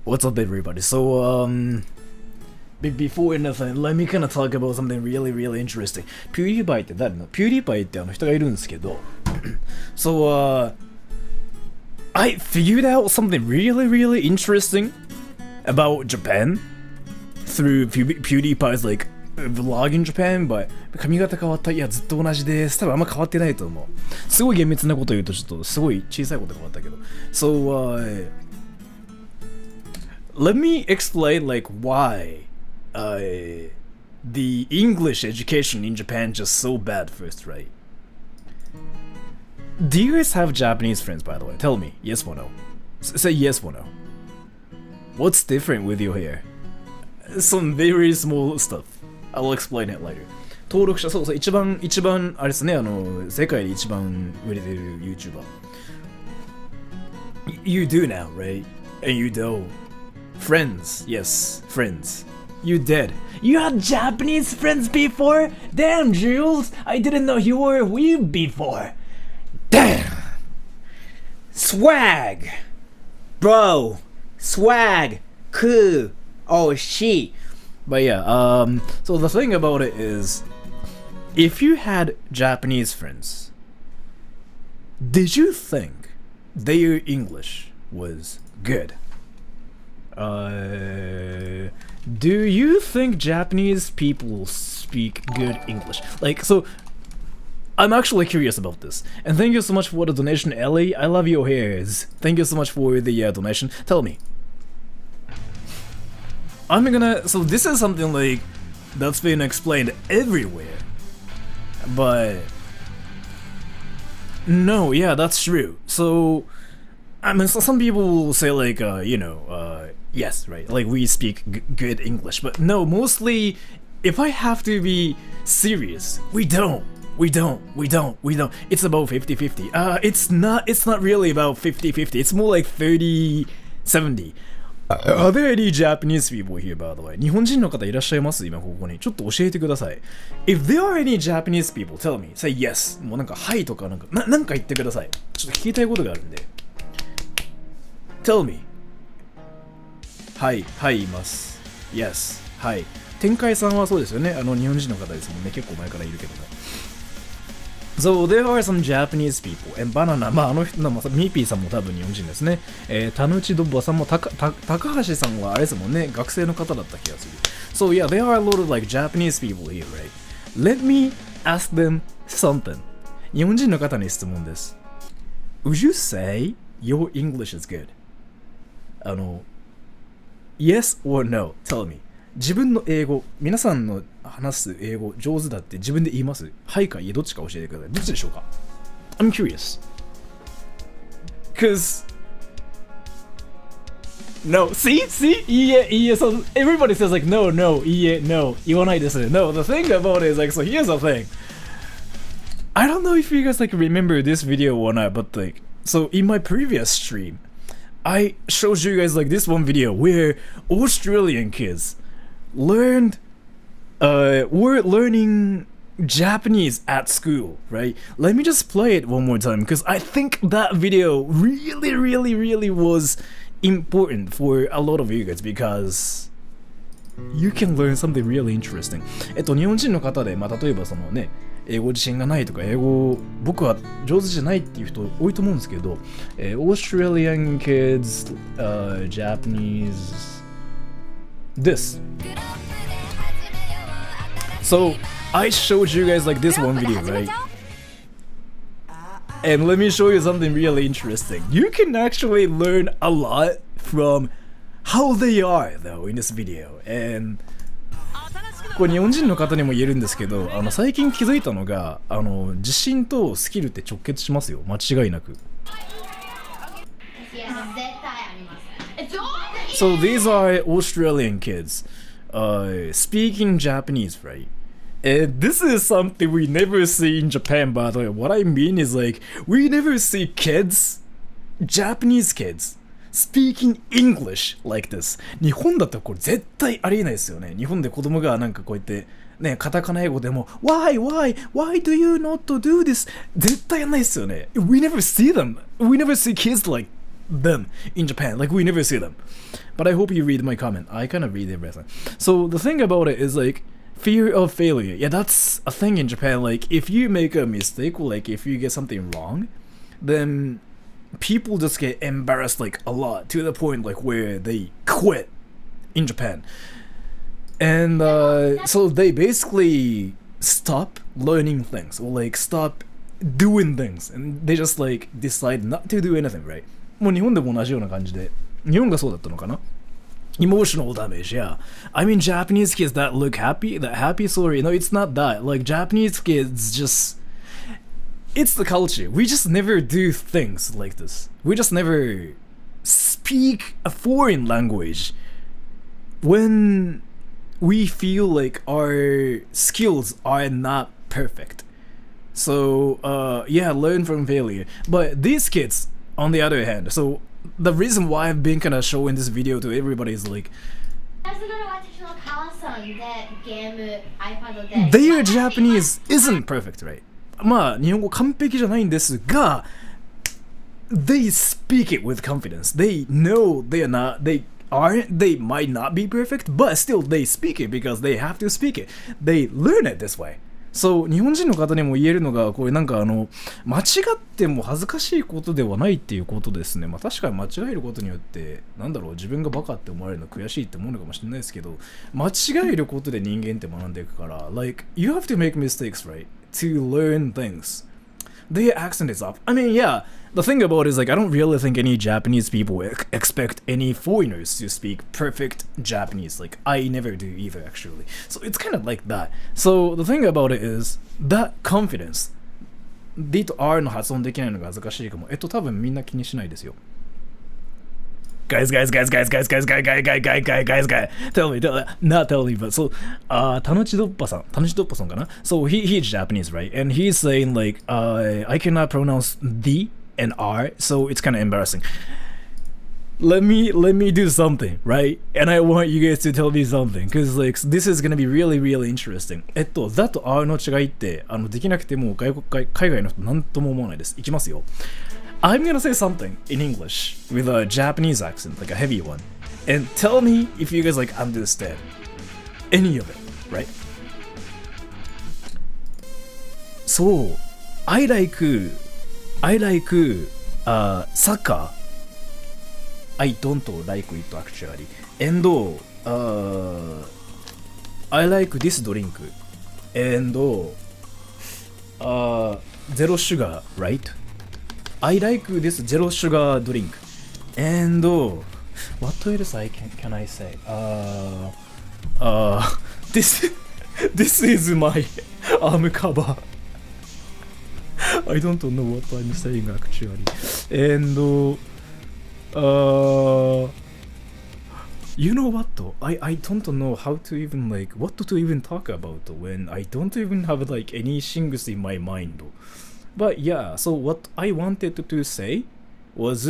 What's up, everybody? So, before anything, let me kind of talk about something really, really interesting. Pewdiepie って誰の Pewdiepie って人がいるんですけどSo, I figured out something really, really interesting about Japan through Pewdiepie's, like, vlog in Japan, but 髪型変わった。いや、ずっと同じです。多分あんま変わってないと思う。すごい厳密なこと言うとちょっとすごい小さいこと変わったけど。So, let me explain like why the English education in Japan just so bad first, right? Do you guys have Japanese friends, by the way? Tell me, yes or no. Say yes or no. What's different with your hair? Some very small stuff. I'll explain it later. 登録者、そうそう、一番あれですね、世界で一番売れてる YouTuber. You do now, right? And you do.Friends, yes, friends. You did. You had Japanese friends before? Damn, Jules, I didn't know you were a weeb before. Damn. Swag. Bro. Swag. Cool. Oh, shit. But yeah, so the thing about it is, if you had Japanese friends, did you think their English was good?Do you think Japanese people speak good English? Like, so, I'm actually curious about this. And thank you so much for the donation, Ellie. I love your hairs. Thank you so much for the donation. Tell me. So this is something like, that's been explained everywhere. But, no, yeah, that's true. So, I mean, so some people will say like, yes, right, like we speak good English, but no, mostly, if I have to be serious, we don't. It's about 50-50. It's not really about 50-50. It's more like 30-70. Are there any Japanese people here, by the way? 日本人の方いらっしゃいます？今ここに。ちょっと教えてください。If there are any Japanese people, tell me. Say yes. もうなんか、はいとかなんか言ってください。ちょっと聞きたいことがあるんで。Tell me. はい、います。Yes. はい。天海さんはそうですよね。日本人の方ですもんね。結構前からいるけどね。So, there are some Japanese people. And Banana, まあミーピーさんも多分日本人ですね。タヌチドッバさんも高橋さんはあれですもんね。学生の方だった気がする。So, yeah, there are a lot of like Japanese people here, right? Let me ask them something. 日本人の方に質問です。Would you say your English is good? Yes or no? Tell me. 自分の英語、皆さんの話す英語上手だって自分で言います？はいかいえ、どっちか教えてください。どっちでしょうか？ I'm curious. Cause no, see? いいえ、so everybody says like no, いいえ、no 言わないです。No, the thing about it is like, so here's the thing. I don't know if you guys like remember this video or not, but like, so in my previous stream, I showed you guys like this one video where Australian kids learned were learning Japanese at school, right? Let me just play it one more time because I think that video really was important for a lot of you guys because you can learn something really interesting. 日本人の方で、例えばそのね、英語自信がないとか、英語僕は上手じゃないっていう人多いと思うんですけど、Australian kids, Japanese, this. So I showed you guys like this one video, right? And let me show you something really interesting. You can actually learn a lot from how they are though in this video. And これ日本人の方にも言えるんですけど、最近気づいたのが、自信とスキルって直結しますよ、間違いなく。So these are Australian kids, speaking Japanese, right? And this is something we never see in Japan, by the way. What I mean is like, we never see kids, Japanese kids, speaking English like this. 日本だったらこれ絶対ありえないですよね。日本で子供がなんかこうやってね、カタカナ英語でも Why do you not do this? 絶対やんないですよね。We never see them. We never see kids like them in Japan. Like we never see them. But I hope you read my comment. I kind of read everything. So the thing about it is like, fear of failure. Yeah, that's a thing in Japan. Like, if you make a mistake, or like if you get something wrong, then people just get embarrassed like a lot to the point like where they quit in Japan. And so they basically stop learning things or like stop doing things, and they just like decide not to do anything, right? もう日本でも同じような感じで、日本がそうだったのかな？Emotional damage, yeah. I mean, Japanese kids that look happy, that happy story, no, it's not that. Like, Japanese kids just... It's the culture. We just never do things like this. We just never speak a foreign language when we feel like our skills are not perfect. So, yeah, learn from failure. But these kids, on the other hand, so... The reason why I've been kind of showing this video to everybody is like their Japanese isn't perfect, right? まあ日本語完璧じゃないんですが they speak it with confidence. They know they are not, they aren't, they might not be perfect, but still they speak it because they have to speak it. They learn it this way. そう日本人の方にも言えるのがこれなんか間違っても恥ずかしいことではないっていうことですね。まあ確かに間違えることによってなんだろう自分がバカって思われるの悔しいって思うのかもしれないですけど間違えることで人間って学んでいくから like you have to make mistakes, right? To learn things. Their accent is up. I mean, yeah, the thing about it is like I don't really think any Japanese people expect any foreigners to speak perfect Japanese. Like I never do either, actually. So it's kind of like that. So the thing about it is that confidence. D と R の発音できないのが恥ずかしいかも。多分みんな気にしないですよ。Guys, tell me, not tell me, but so, タヌチドッパさんかな So he's Japanese, right? And he's saying like, I cannot pronounce D and R, so it's kind of embarrassing. Let me do something, right? And I want you guys to tell me something, because like, this is gonna be really interesting. だと R の違いって、できなくても海外の人なんとも思わないです。いきますよ。I'm gonna say something in English with a Japanese accent, like a heavy one, and tell me if you guys like understand any of it, right? So, I like soccer. I don't like it actually, and I like this drink, and zero sugar, right? I like this zero sugar drink, and what else can I say? This is my arm cover. I don't know what I'm saying actually, and you know what? I don't know how to even like what to even talk about when I don't even have like any things in my mind. But yeah, so what I wanted to say was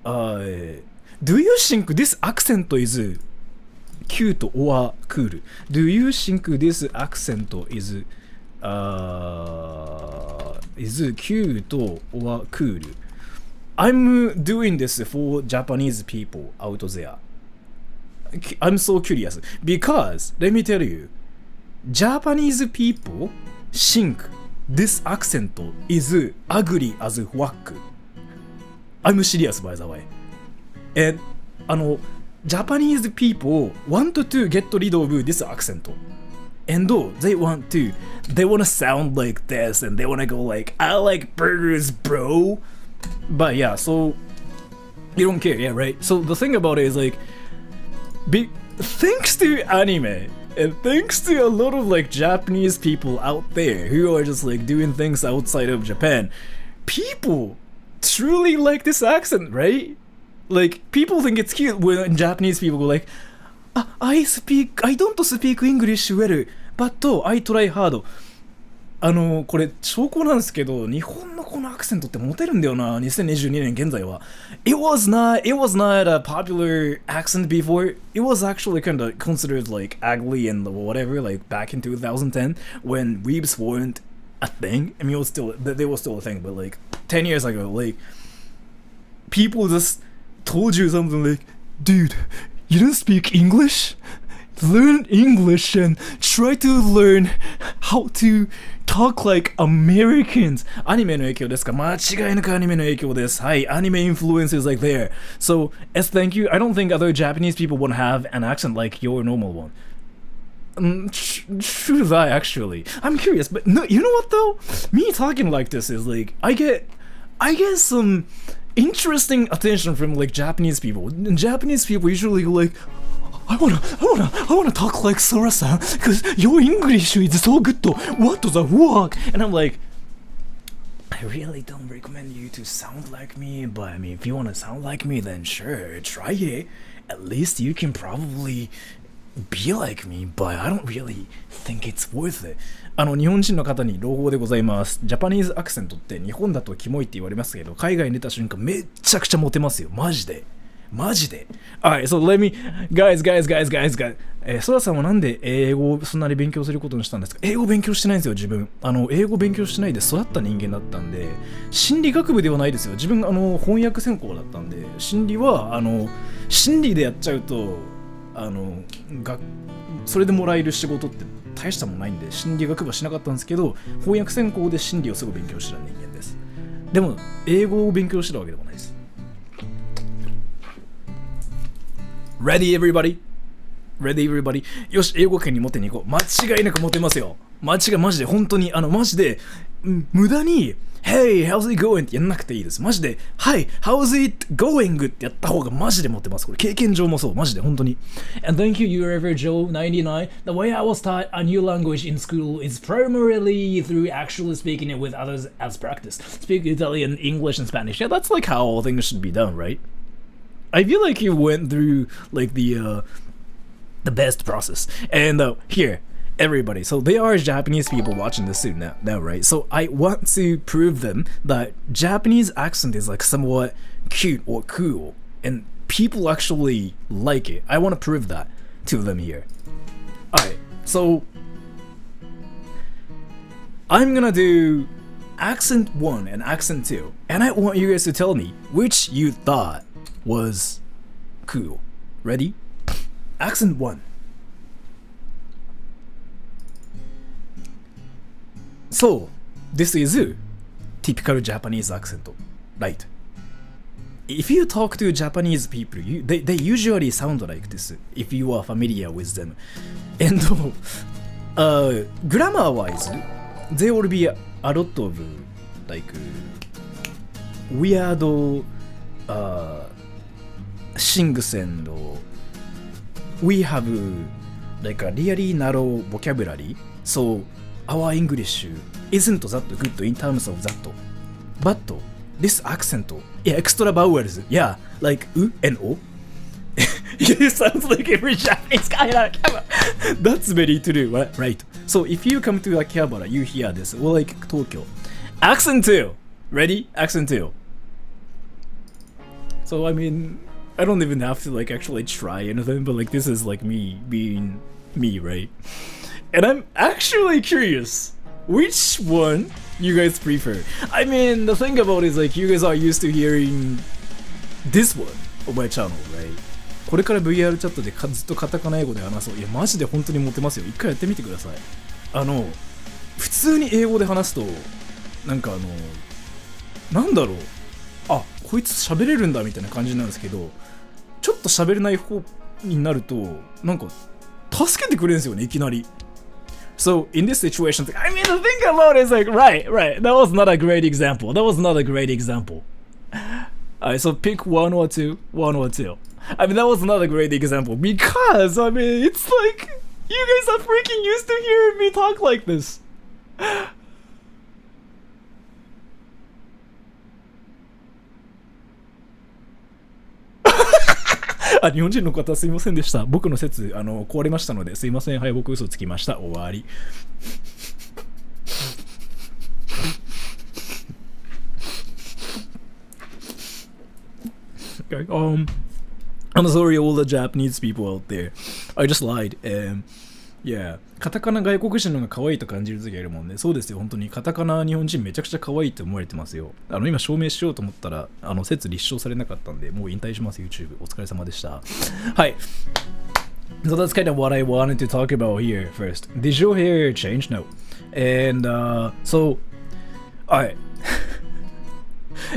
Do you think this accent is cute or cool? Do you think this accent is cute or cool? I'm doing this for Japanese people out there. I'm so curious because let me tell you, Japanese people think this accent is ugly as fuck. I'm serious, by the way. And Japanese people want to get rid of this accent. And they want to sound like this, and they want to go like, I like burgers, bro. But yeah, so you don't care, yeah, right? So the thing about it is like, thanks to anime, and thanks to a lot of like Japanese people out there who are just like doing things outside of Japan, people truly like this accent, right? Like, people think it's cute when Japanese people go like, I don't speak English well, but I try hard. これ証拠なんですけど、日本のこのアクセントってモテるんだよな、2022年現在は。It was not a popular accent before. It was actually kind of considered like ugly and whatever, like back in 2010 when weebs weren't a thing. I mean, they were still a thing, but like 10 years ago, like people just told you something like, dude, you don't speak English? Learn English and try to learn how to talk like Americans. アニメの影響ですか？間違いなくアニメの影響です。はい、アニメ influence is like there. So, as thank you, I don't think other Japanese people would have an accent like your normal one. True that, actually. I'm curious, but no, you know what though? Me talking like this is like, I get some interesting attention from like Japanese people. And Japanese people usually go like, I wanna talk like Sora-san, because your English is so good. What the fuck? And I'm like, I really don't recommend you to sound like me, but I mean, if you wanna sound like me, then sure, try it. At least you can probably be like me, but I don't really think it's worth it. 日本人の方に朗報でございます。ジャパニーズアクセントって日本だとキモいって言われますけど、海外に出た瞬間めっちゃくちゃモテますよ。マジで。Alright, so let me, guys. ソラさんはなんで英語をそんなに勉強することにしたんですか？英語勉強してないんですよ、自分。英語勉強してないで育った人間だったんで、心理学部ではないですよ。自分、翻訳専攻だったんで、心理は、心理でやっちゃうと、それでもらえる仕事って大したもんないんで、心理学部はしなかったんですけど、翻訳専攻で心理をすぐ勉強してた人間です。でも、英語を勉強してたわけでもないです。Ready everybody? よし、英語圏に持ってに行こう。間違いなく持てますよ。マジで、本当に、マジで、無駄に、Hey, how's it going? ってやんなくていいです。マジで、Hi, how's it going? ってやった方がマジで持ってます。これ、経験上もそう。マジで、本当に。And thank you, you're ever Joe99. The way I was taught a new language in school is primarily through actually speaking it with others as practice. Speak Italian, English, and Spanish. Yeah, that's like how all things should be done, right? I feel like you went through like the best process. And here, everybody. So there are Japanese people watching this soon now, right? So I want to prove them that Japanese accent is like somewhat cute or cool, and people actually like it. I want to prove that to them here. Alright, so I'm gonna do accent 1 and accent 2, and I want you guys to tell me which you thought was cool. Ready? Accent 1. So, this is typical Japanese accent, right? If you talk to Japanese people, they usually sound like this if you are familiar with them. And grammar-wise, there will be a lot of like weird things, and we have like a really narrow vocabulary, so our English isn't that good in terms of that. But this accent, extra vowels, like u and o. It sounds like every Japanese guy in Akihabara. That's very true, right? So if you come to Akihabara, you hear this, or like Tokyo. Accent 2. Ready? Accent 2. So I mean, I don't even have to like actually try anything, but like this is like me being me, right? And I'm actually curious which one you guys prefer. I mean, the thing about it is like you guys are used to hearing this one on my channel, right? これから VR チャットでずっとカタカナ英語で話そう。いやマジで本当にモテますよ。一回やってみてください。普通に英語で話すとなんかなんだろう、あ、こいつ喋れるんだみたいな感じなんですけど、ちょっと喋れない方になるとなんか助けてくれるんですよね、いきなり。So in this situation, I mean, the thing about it is like, right, that was not a great example. Alright, so pick one or two. I mean, that was not a great example because, I mean, it's like, you guys are freaking used to hearing me talk like this. あ、日本人の方すいませんでした。僕の説壊れましたのですいません。はい、僕嘘つきました。終わり。Okay, I'm sorry all the Japanese people out there. I just lied. Yeah. カタカナ外国人の方が可愛いと感じる時があるもんね。そうですよ、本当にカタカナ日本人めちゃくちゃ可愛いって思われてますよ。今証明しようと思ったら説立証されなかったんで、もう引退します YouTube。お疲れ様でした。はい。So that's kind of what I wanted to talk about here first. Did your hair change? No. And so, alright.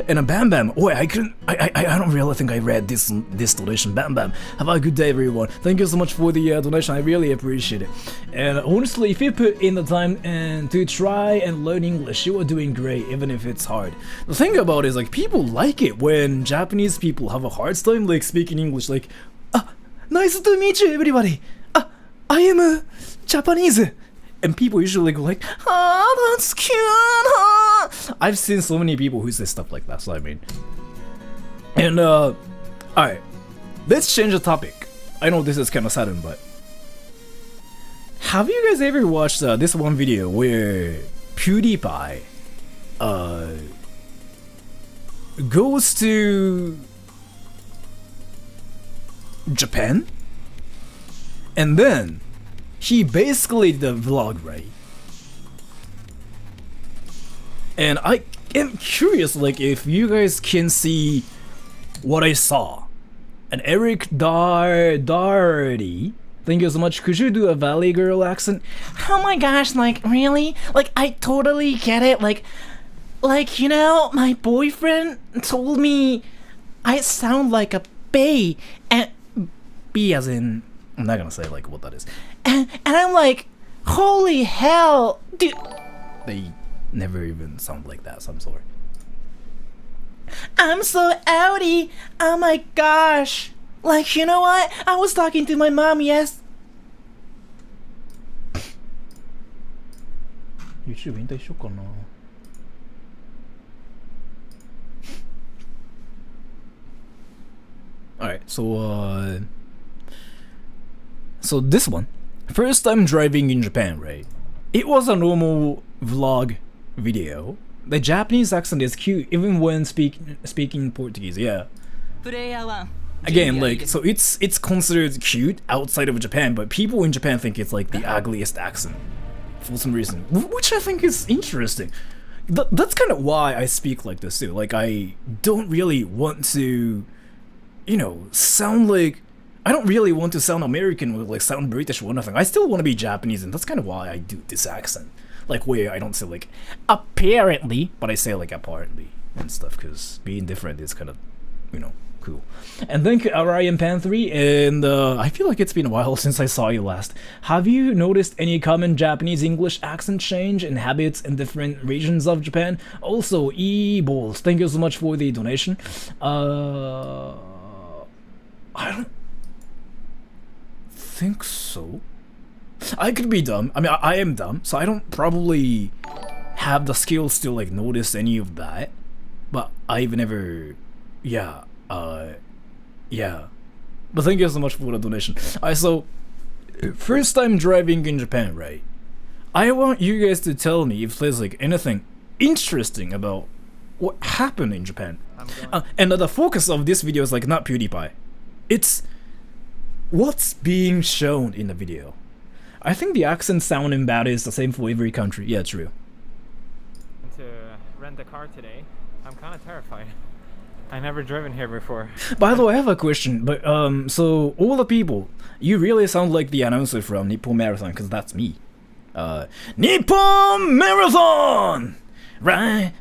And Bam Bam, oh, I don't really think I read this donation. Bam Bam, have a good day, everyone. Thank you so much for the donation. I really appreciate it. And honestly, if you put in the time and to try and learn English, you are doing great, even if it's hard. The thing about it is like people like it when Japanese people have a hard time like speaking English. Like, nice to meet you, everybody. I am Japanese. And people usually go like, that's cute. I've seen so many people who say stuff like that, so I mean. And, alright. Let's change the topic. I know this is kind of sudden, but have you guys ever watched this one video where Pewdiepie goes to Japan? And then he basically did a vlog, right? And I am curious, like, if you guys can see what I saw. And Eric Darty, thank you so much. Could you do a Valley Girl accent? Oh my gosh, like, really? Like, I totally get it. Like, you know, my boyfriend told me I sound like a bay, and B as in, I'm not gonna say like what that is. And I'm like, holy hell, dude. They never even sound like that, so I'm sorry. I'm so outie. Oh my gosh. Like, you know what? I was talking to my mom, yes. YouTube 引退しようかな。Alright, so this one, first time driving in Japan, right? It was a normal vlog video. The Japanese accent is cute even when speaking Portuguese, yeah. Again, like, so it's considered cute outside of Japan, but people in Japan think it's like the ugliest accent for some reason, which I think is interesting. That's kind of why I speak like this too. Like, I don't really want to, you know, sound like, I don't really want to sound American or like sound British or nothing. I still want to be Japanese, and that's kind of why I do this accent. Like, where I don't say like apparently, but I say like apparently and stuff, because being different is kind of, you know, cool. And thank you, Orion Pan 3, and I feel like it's been a while since I saw you last. Have you noticed any common Japanese English accent change and habits in different regions of Japan? Also, E-Balls, thank you so much for the donation. I don't think so. I could be dumb. I mean, I am dumb, so I don't probably have the skills to like notice any of that. But I've never, yeah. But thank you so much for the donation. So first time driving in Japan, right? I want you guys to tell me if there's like anything interesting about what happened in Japan. And the focus of this video is like not PewDiePie. It's what's being shown in the video. I think the accent sounding bad is the same for every country. Yeah, true. To rent a car today, I'm kind of terrified. I never driven here before. By the way, I have a question. But so all the people, you really sound like the announcer from Nippon Marathon, because that's me. Nippon Marathon, right?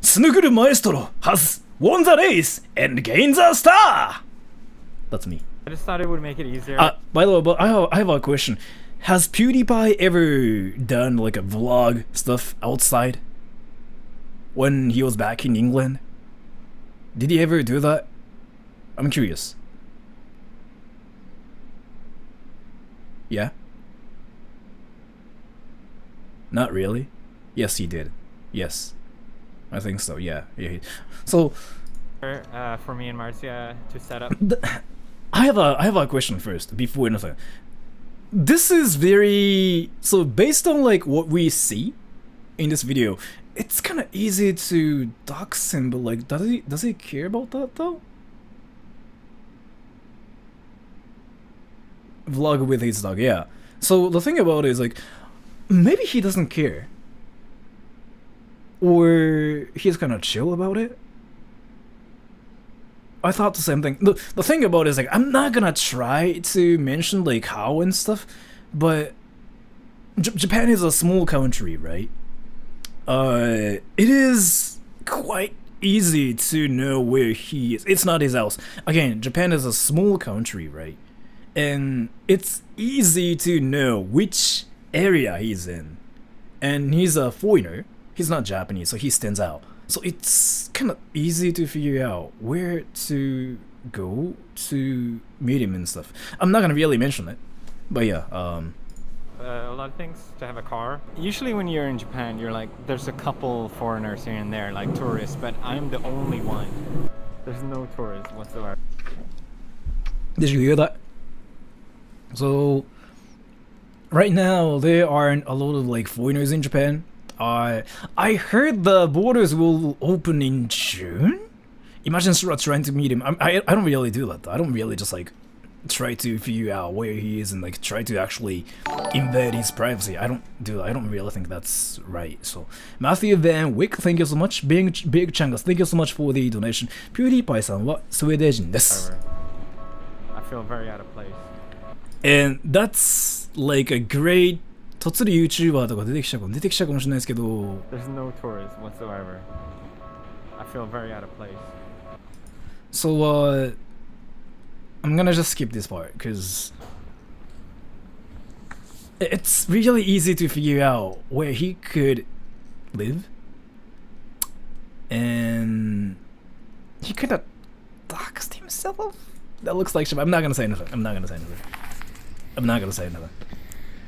Snuguru Maestro has won the race and gained the star. That's me. I just thought it would make it easier. By the way, but I have a question. Has PewDiePie ever done like a vlog stuff outside? When he was back in England? Did he ever do that? I'm curious. Yeah? Not really? Yes, he did. Yes. I think so, yeah. So... for me and Marcia to set up... I have a question first, before anything. This is very... So based on like what we see in this video, it's kind of easy to dox him, but like, does he care about that though? Vlog with his dog, yeah. So the thing about it is like, maybe he doesn't care, or he's kind of chill about it. I thought the same thing. The thing about it is like, I'm not gonna try to mention like how and stuff, but Japan is a small country, right? It is quite easy to know where he is. It's not his house. Again, Japan is a small country, right? And it's easy to know which area he's in. And he's a foreigner. He's not Japanese, so he stands out. So it's kind of easy to figure out where to go to meet him and stuff. I'm not gonna really mention it, but yeah. A lot of things to have a car. Usually when you're in Japan, you're like, there's a couple foreigners here and there, like tourists, but I'm the only one. There's no tourists whatsoever. Did you hear that? So, right now, there aren't a lot of like foreigners in Japan. I heard the borders will open in June? Imagine trying to meet him. I don't really do that though. I don't really just like try to figure out where he is and like try to actually invade his privacy. I don't do that. I don't really think that's right. So Matthew Van Wick, thank you so much. Big Changas, thank you so much for the donation. PewDiePie さんはスウェーデン人です。I feel very out of place. And that's like a great とつる YouTuber とか出てきちゃうかもしれないですけど There's no tourists whatsoever. I feel very out of place. So I'm gonna just skip this part because it's really easy to figure out where he could live, and he could have doxed himself. That looks like shit. I'm not gonna say anything.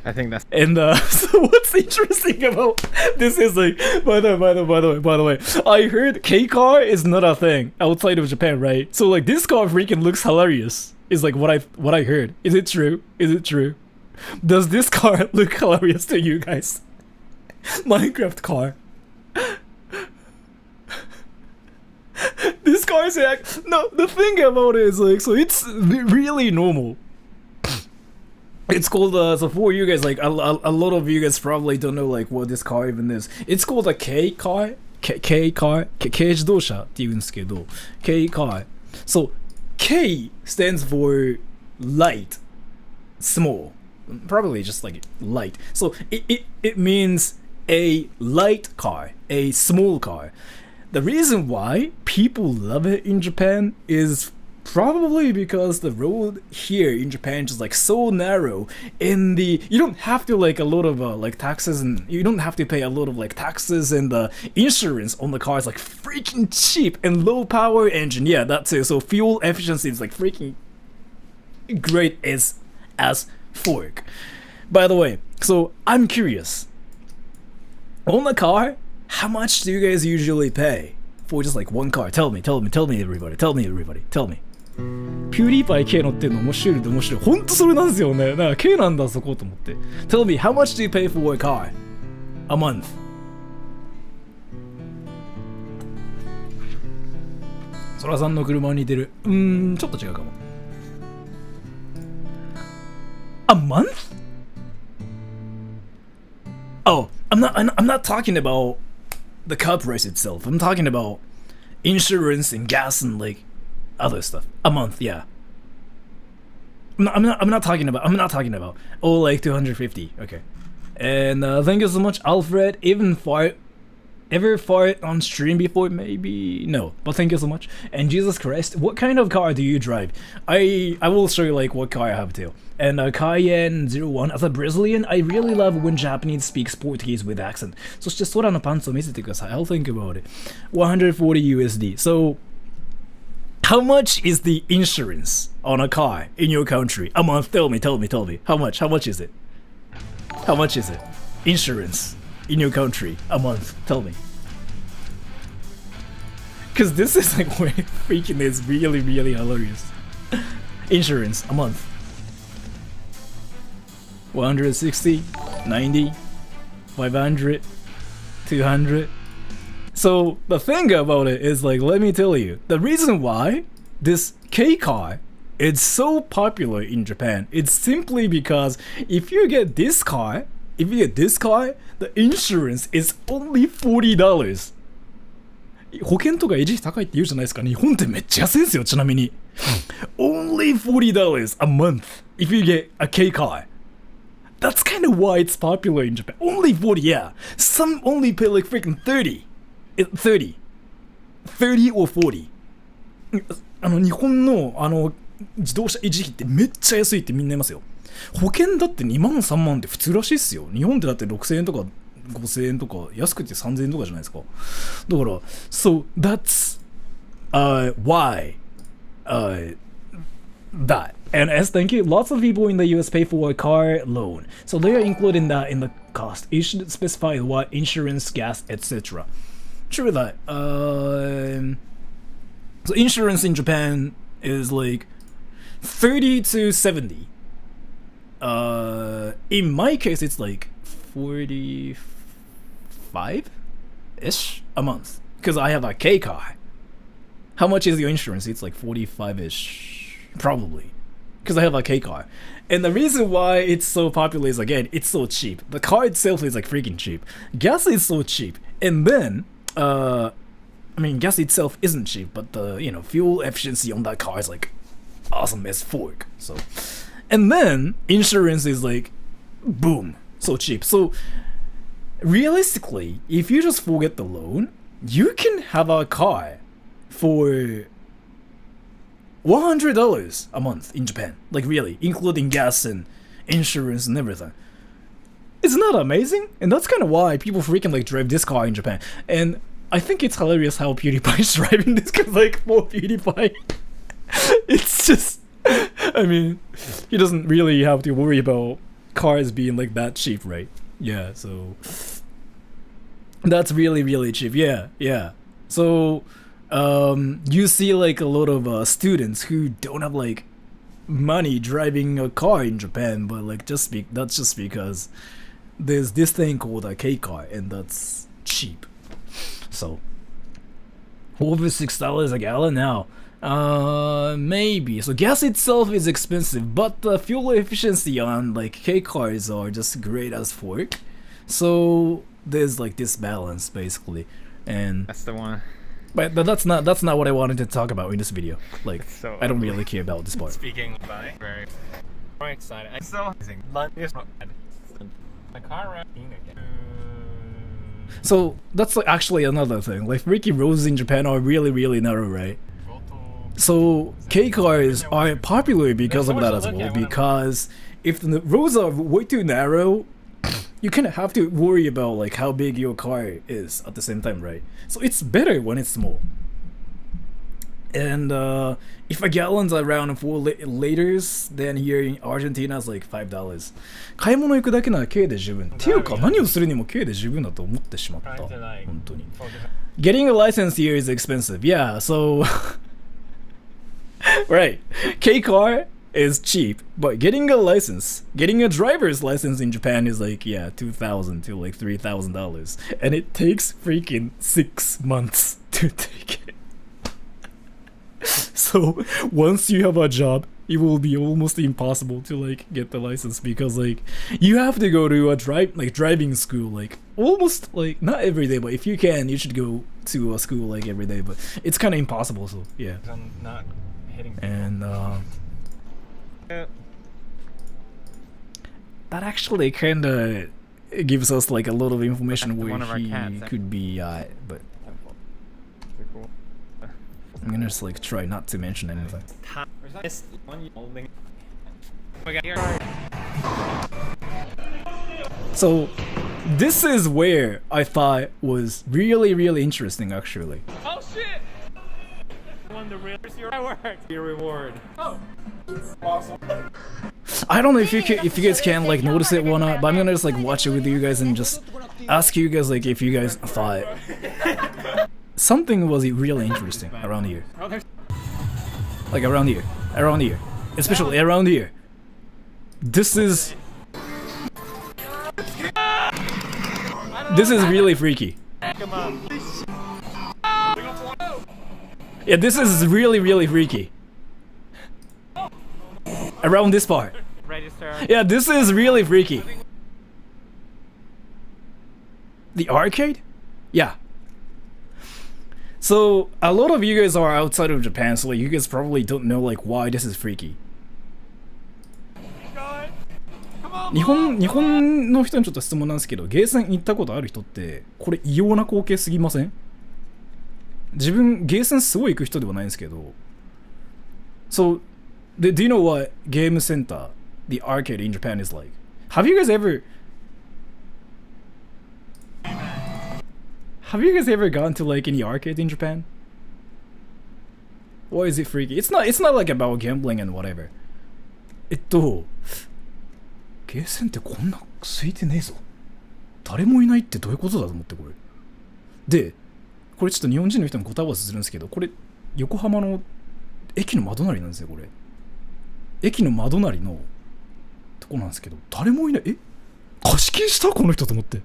I think that's... And so what's interesting about this is like, by the way, I heard K-car is not a thing outside of Japan, right? So like this car freaking looks hilarious. Is like what I heard. Is it true? Does this car look hilarious to you guys? Minecraft car. This car is like, no, the thing about it is like, so it's really normal. It's called so for you guys, like a lot of you guys probably don't know like what this car even is. It's called a K car, K car, K 自動車って言うんですけど K car. So K stands for light, small, probably just like light. So it means a light car, a small car. The reason why people love it in Japan is probably because the road here in Japan is like so narrow, and you don't have to like a lot of like taxes, and you don't have to pay a lot of like taxes, and the insurance on the car is like freaking cheap, and low power engine, yeah, that's it. So fuel efficiency is like freaking great as fork. By the way, so I'm curious, on the car, how much do you guys usually pay for just like one car? Tell me everybody. PewDiePie K 乗ってんの面白いって面白い。ほんとそれなんですよね。なんか K なんだそこと思って。Tell me, how much do you pay for a car? A month? ソラさんの車に似てる。ちょっと違うかも。A month? Oh, I'm not talking about the car price itself. I'm talking about insurance and gas and like other stuff. A month, yeah. I'm not talking about. Oh, like 250. Okay. And thank you so much, Alfred. Ever fart on stream before? Maybe no, but thank you so much. And Jesus Christ, what kind of car do you drive? I will show you like what car I have too. And Cayenne 01, as a Brazilian, I really love when Japanese speaks Portuguese with accent. そして空のパンツを見せてください. I'll think about it. 140 USD. So, how much is the insurance on a car in your country? A month. Tell me. How much? How much is it? How much is it? Insurance in your country a month. Tell me. Because this is like what freaking is really hilarious. Insurance a month. 160, 90, 500, 200. So the thing about it is like, let me tell you, the reason why this K car is so popular in Japan, it's simply because if you get this car, the insurance is only $40. 保険とか維持費高いって言うじゃないですか。日本ってめっちゃ安いんですよ、ちなみに。Only $40 a month if you get a K car. That's kind of why it's popular in Japan. Only 40, yeah. Some only pay like freaking 30. 30 or 40. 日本の自動車維持費ってめっちゃ安いってみんな言いますよ。保険だって2万3万って普通らしいっすよ。日本ってだって6000円とか5000円とか安くて3000円とかじゃないですか。だから so that's why that. And as thank you, lots of people in the US pay for a car loan, so they are including that in the cost. You should specify what insurance, gas, etc. True that. So insurance in Japan is like 30 to 70. In my case, it's like 45-ish a month because I have a K car. How much is your insurance? It's like 45-ish, probably, because I have a K car. And the reason why it's so popular is, again, it's so cheap. The car itself is like freaking cheap. Gas is so cheap, and then I mean, gas itself isn't cheap, but the fuel efficiency on that car is like awesome as fork. So, and then insurance is like boom, so cheap. So realistically, if you just forget the loan, you can have a car for $100 a month in Japan. Like really, including gas and insurance and everything. Isn't that amazing? And that's kind of why people freaking like drive this car in Japan. And I think it's hilarious how Pewdiepie is driving this, because like for Pewdiepie, it's just, I mean, he doesn't really have to worry about cars being like that cheap, right? Yeah, so that's really cheap. Yeah. So you see like a lot of students who don't have like money driving a car in Japan, but like that's just because there's this thing called a K car, and that's cheap. So over $6 a gallon now. Maybe. So gas itself is expensive, but the fuel efficiency on like K cars are just great as fork. So there's like this balance basically, and That's the one. but that's not what I wanted to talk about in this video. Like So I don't really care about this part. Speaking by very excited. I'm so amazing. Lunch not bad. My car riding again. So that's like actually another thing. Like freaking roads in Japan are really narrow, right? So K cars are popular because of that as well. Because if the roads are way too narrow, you kind of have to worry about like how big your car is at the same time, right? So it's better when it's small. And if a gallon's around 4 liters, then here in Argentina is like $5. 買い物行くだけなら K で十分。っていうか何をするにも K で十分だと思ってしまった。本当に。Getting a license here is expensive. Yeah, so right. K car is cheap, but getting a driver's license in Japan is like $2,000 to like $3,000, and it takes freaking 6 months to take it. So once you have a job, it will be almost impossible to like get the license because like you have to go to a driving school like almost like not every day, but if you can, you should go to a school like every day. But it's kind of impossible. So yeah. I'm not hitting people. And that actually kind of gives us like a lot of information where One of our he cats, could be. But They're cool. I'm gonna just like try not to mention anything. This one holding. We got here. So this is where I thought was really interesting actually. Oh shit! Won the real your work. Your reward. Oh. Awesome. I don't know if you guys can like notice it or not, but I'm gonna just like watch it with you guys and just ask you guys like if you guys thought something was really interesting around here. Like around here, especially around here. This is really freaky. Come on. Yeah, this is really freaky. Around this part. Register. Yeah, this is really freaky. The arcade? Yeah. So a lot of you guys are outside of Japan, so like you guys probably don't know like why this is freaky. 日本の人にちょっと質問なんですけど、ゲーセン行ったことある人ってこれ異様な光景すぎません？自分ゲーセンすごい行く人ではないんですけど。So, do you know what game center, the arcade in Japan is like? Have you guys ever gone to like any arcade in Japan? Why is it freaky? It's not like about gambling and whatever. ゲーセンってこんな空いてねえぞ。誰もいないってどういうことだと思ってこれ。で、これちょっと日本人の人に答え合わせするんですけど、これ横浜の駅の窓なりなんですよこれ。駅の窓なりのとこなんですけど、誰もいない。貸し切りしたこの人と思って。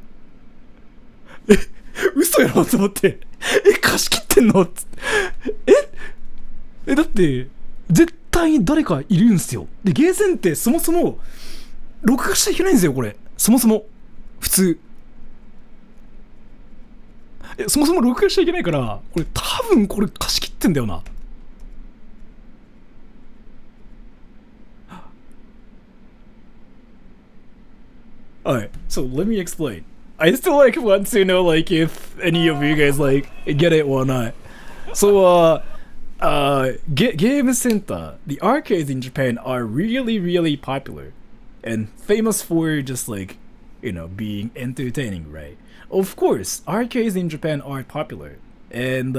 嘘やろと思って。貸し切ってんのっつって。だって絶対に誰かいるんすよ。でゲーセンってそもそも録画しちゃいけないんですよこれ。そもそも普通そもそも録画しちゃいけないから、これ多分これ貸し切ってんだよな。Alright, so let me explain. I still like want to know like if any of you guys like get it or not. So game center, the arcades in Japan are really popular and famous for just like, you know, being entertaining, right? Of course, arcades in Japan are popular. And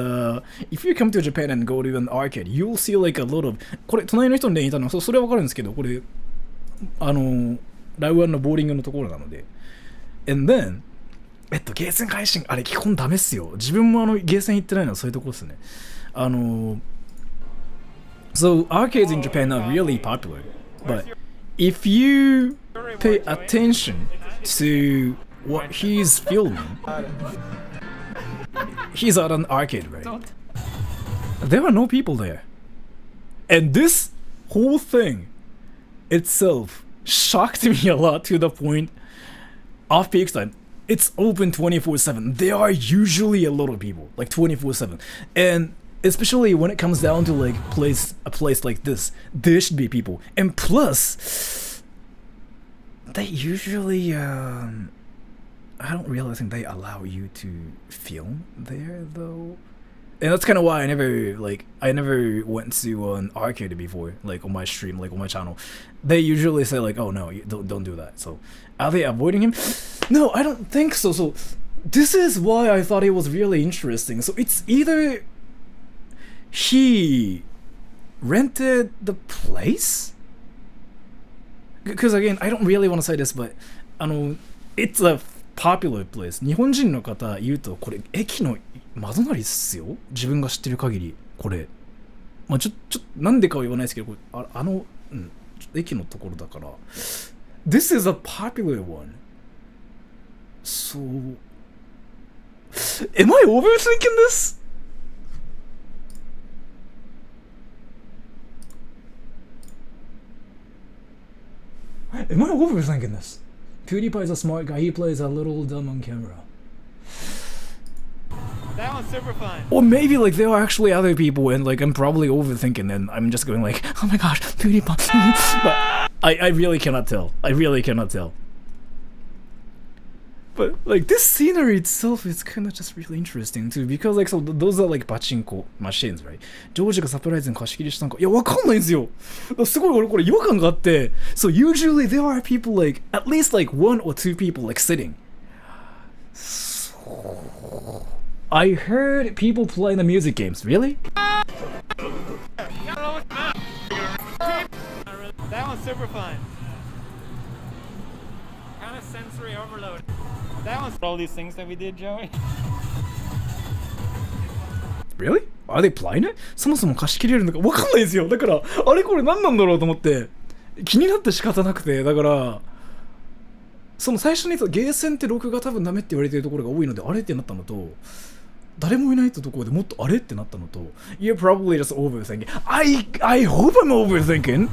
if you come to Japan and go to an arcade, you'll see like a lot of これ隣の人にねいたの、それはわかるんですけど、これラウアンのボーリングのところなので。And then ゲーセン配信あれ基本ダメっすよ。自分もゲーセン行ってないのはそういうところですね。So arcades in Japan are really popular, but if you pay attention to what he's filming, he's at an arcade, right? There are no people there. And this whole thing itself shocked me a lot to the point off peak time. It's open 24/7. There are usually a lot of people, like 24/7. And especially when it comes down to like a place like this, there should be people. And plus, they usually I don't really think they allow you to film there though. And that's kind of why I never went to an arcade before, like on my stream, like on my channel. They usually say like, oh no, you don't do that. So are they avoiding him? No, I don't think so. So this is why I thought it was really interesting. So it's either he rented the place, because again I don't really want to say this, but it's a popular place. 日本人の方言うとこれ駅の窓なりっすよ。自分が知ってる限りこれ。まあちょなんでかは言わないですけど、これ駅のところだから。This is a popular one. So, am I overthinking this? Am I overthinking this? PewDiePie is a smart guy. He plays a little dumb on camera. That one's super fun. Or maybe like there are actually other people and like I'm probably overthinking and I'm just going like, oh my gosh, PewDiePie. But I really cannot tell. I really cannot tell. But like this scenery itself is kind of just really interesting too because like so those are like パチンコ machines, right? ジョージがサプライズに貸し切りしたんかいやわかんないんですよすごい俺これ違和感があって So usually there are people like at least like 1 or 2 people like sitting so, I heard people playing the music games, really? That one's super fun. Kind of sensory overload. That one's all these things that we did, Joey. Really? Are they playing it? そもそも貸し切れるのかわかんないんですよ。だからあれこれ何なんだろうと思って気になって仕方なくてだからその最初に言ったゲーセンって録画多分ダメって言われてるところが多いのであれってなったのと誰もいないってところでもっとあれってなったのと You're probably just overthinking. I hope I'm overthinking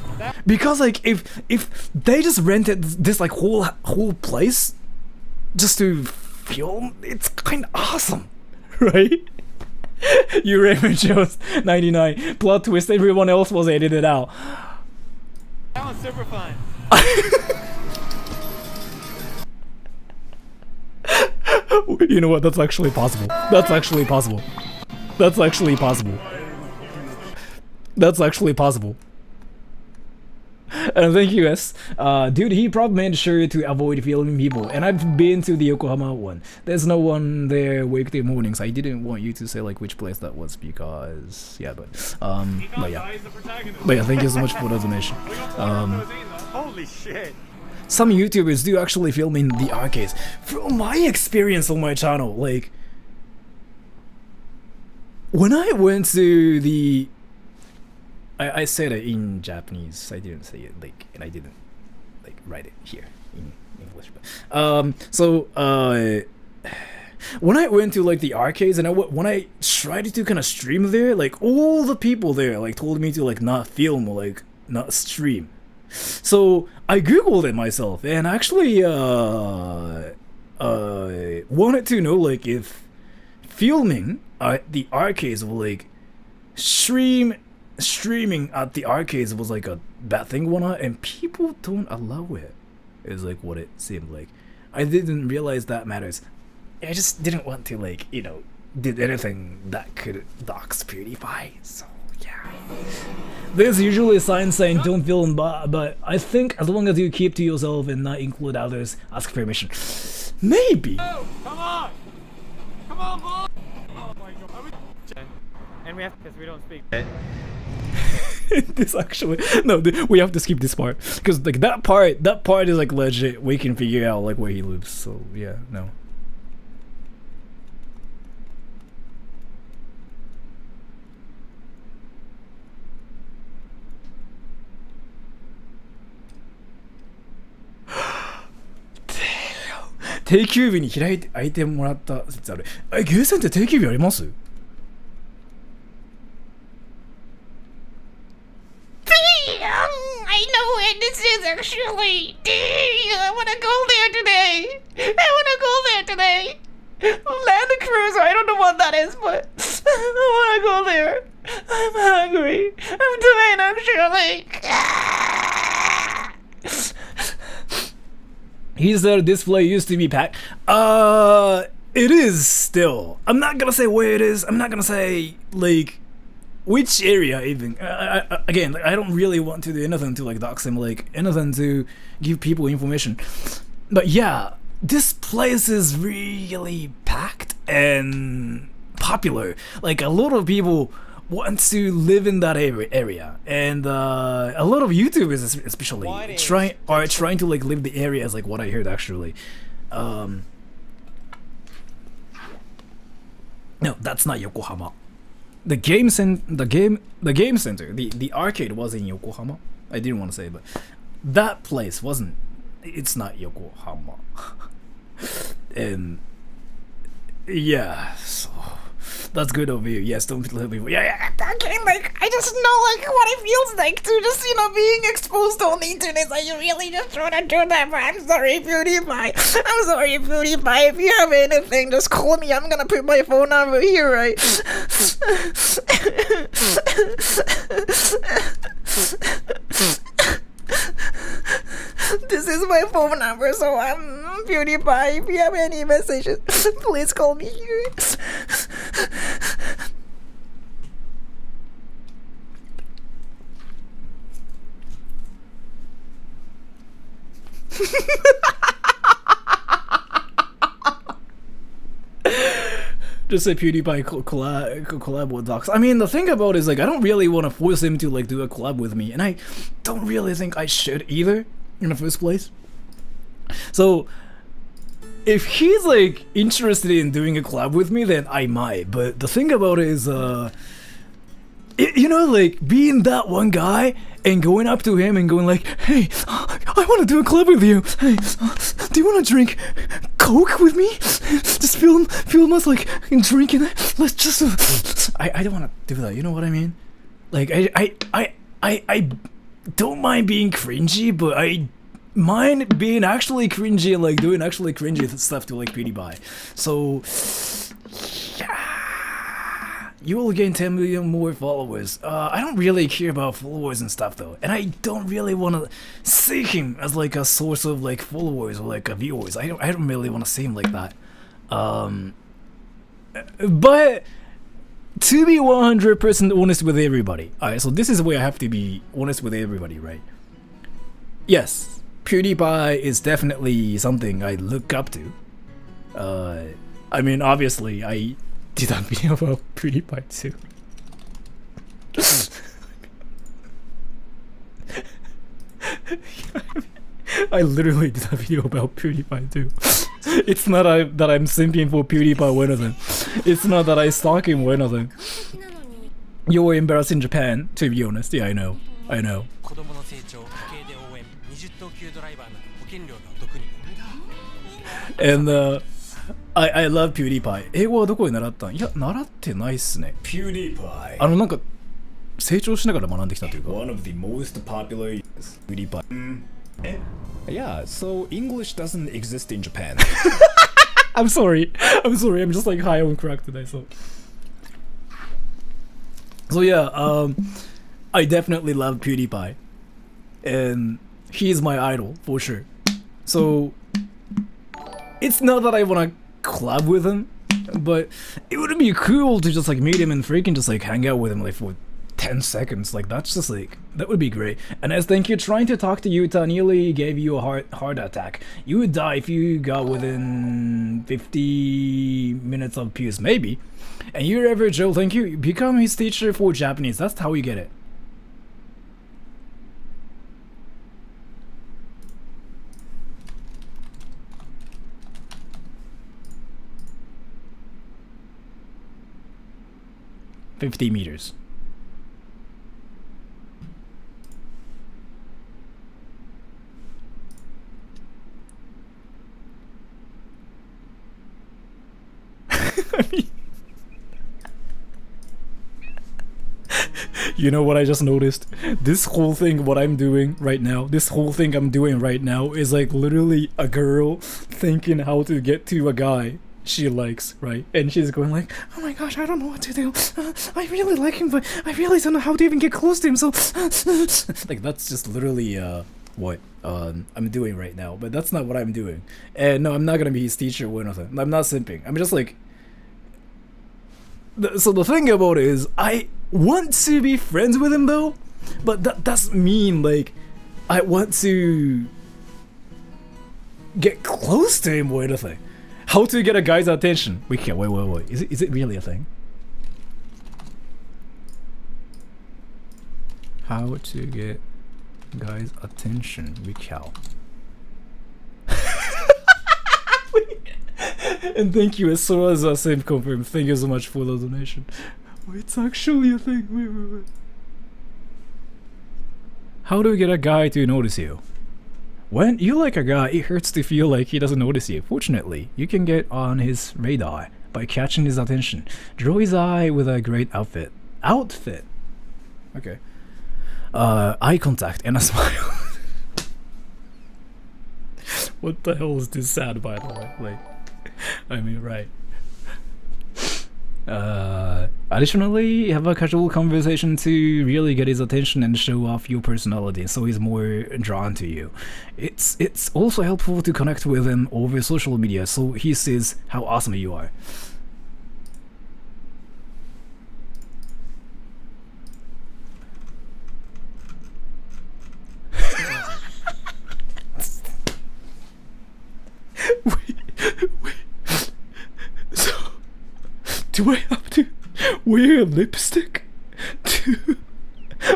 because like if they just rented this like whole place just to film, it's kind of awesome, right? You Raymond Jones 99 plot twist. Everyone else was edited out. That one's super fun. You know what? That's actually possible. That's actually possible. That's actually possible. That's actually possible. And thank you, S. Dude, he probably made sure to avoid filming people. And I've been to the Yokohama one. There's no one there weekday mornings. I didn't want you to say like which place that was because yeah, but yeah. But yeah, thank you so much for the donation. Holy shit. Some YouTubers do actually film in the arcades. From my experience on my channel, like when I went to the I said it in Japanese. I didn't say it like, and I didn't like write it here in English. But when I went to like the arcades and when I tried to kind of stream there, like all the people there like told me to like not film or like not stream. So I googled it myself and actually wanted to know like if filming at the arcades will like streaming at the arcades was like a bad thing or not, and people don't allow it is like what it seemed like. I didn't realize that matters. I just didn't want to like, you know, did anything that could dox PewDiePie, so yeah. There's usually a sign saying don't film, but I think as long as you keep to yourself and not include others, ask permission. Maybe. Oh, come on! Come on, boy! Oh my god. And we have, because we don't speak. This actually no, we have to skip this part because like that part is like legit. We can figure out like where he lives. So yeah, no. Damn. 定休日に開いてもらった説ある。ゲーセンって定休日あります？ I know where this is actually. I wanna go there today. Land Cruiser, I don't know what that is, but I wanna go there. I'm hungry. I'm dying actually. He said display used to be packed. It is still. I'm not gonna say where it is. I'm not gonna say like which area even. Again, like, I don't really want to do anything to like dox him, like anything to give people information. But yeah, this place is really packed and popular. Like a lot of people want to live in that area, and a lot of YouTubers especially are trying to like live the area, as like what I heard actually. No, that's not Yokohama. The game center, the arcade was in Yokohama. I didn't want to say, but that place wasn't. It's not Yokohama. And yeah, so That's good of you. Yes, don't let people. Yeah. Okay, like, I just know, like, what it feels like to just, being exposed on the internet. Like, you really just trying to do that, but I'm sorry, Pewdiepie. I'm sorry, Pewdiepie. If you have anything, just call me. I'm gonna put my phone number here, right? This is my phone number, so I'm Pewdiepie. If you have any messages, please call me here. Just say PewDiePie collab with Docs. I mean, the thing about it is, like, I don't really want to force him to, like, do a collab with me, and I don't really think I should either in the first place. So if he's, like, interested in doing a collab with me, then I might. But the thing about it is, like, being that one guy and going up to him and going like, hey, I want to do a collab with you. Hey, do you want to drink Coke with me? Just film us, like, drinking it. Let's just... I don't want to do that, you know what I mean? Like, I don't mind being cringy, but I mind being actually cringy and, like, doing actually cringy stuff to, like, PewDiePie. So... yeah. You will gain 10 million more followers. I don't really care about followers and stuff though, and I don't really want to see him as like a source of like followers or like viewers. I don't really want to see him like that. But to be 100% honest with everybody. Alright, so this is where I have to be honest with everybody, right? Yes, PewDiePie is definitely something I look up to. I mean, obviously, I did a video about PewDiePie too. I literally did a video about PewDiePie too. It's not that I'm simping for PewDiePie or anything. It's not that I stalk him or anything. You're embarrassed in Japan, to be honest. Yeah, I know. And I love PewDiePie. 英語はどこで習ったん？いや、習ってないっすね。PewDiePie。なんか成長しながら学んできたというか。One of the most popular PewDiePie. Yeah, so English doesn't exist in Japan. I'm sorry. I'm just like high on crack today, so. So yeah, I definitely love PewDiePie, and he's my idol for sure. So it's not that I wanna collab with him, but it would be cool to just like meet him and freaking just like hang out with him like for 10 seconds. Like that's just like, that would be great. And as thank you, trying to talk to Yuta nearly gave you a heart attack. You would die if you got within 50 minutes of Pew's, maybe. And you're ever Joe, thank you, become his teacher for Japanese. That's how you get it. $50 meters. I mean, you know what I just noticed? This whole thing, what I'm doing right now, is like literally a girl thinking how to get to a guy she likes, right? And she's going like, oh my gosh, I don't know what to do. I really like him, but I really don't know how to even get close to him, so like that's just literally what I'm doing right now. But that's not what I'm doing. And no, I'm not gonna be his teacher or nothing. I'm not simping. I'm just like, so the thing about it is I want to be friends with him though, but that doesn't mean like I want to get close to him or anything. How to get a guy's attention? Wait. Is it really a thing? How to get guy's attention? Wikao. And thank you, as well as same confirm. Thank you so much for the donation. Oh, it's actually a thing. Wait. How do you get a guy to notice you? When you like a guy, it hurts to feel like he doesn't notice you. Fortunately, you can get on his radar by catching his attention. Draw his eye with a great outfit. Outfit? Okay. Eye contact and a smile. What the hell is this sad, by the way? Like, I mean, right. Additionally, have a casual conversation to really get his attention and show off your personality, so he's more drawn to you. It's also helpful to connect with him over social media, so he sees how awesome you are. Wait. So, do I have to wear lipstick to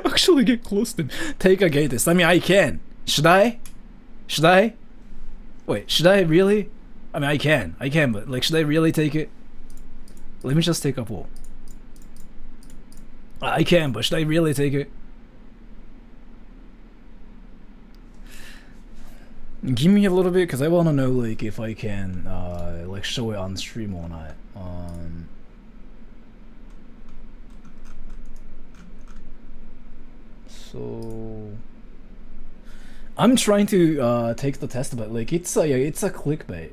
actually get close to him? Take a gay test. I mean, I can. Should I? Wait, should I really? I mean, I can, but like, should I really take it? Let me just take a poll. I can, but should I really take it? Give me a little bit, because I want to know, like, if I can, like, show it on stream or not. So I'm trying to take the test, but like, it's a clickbait.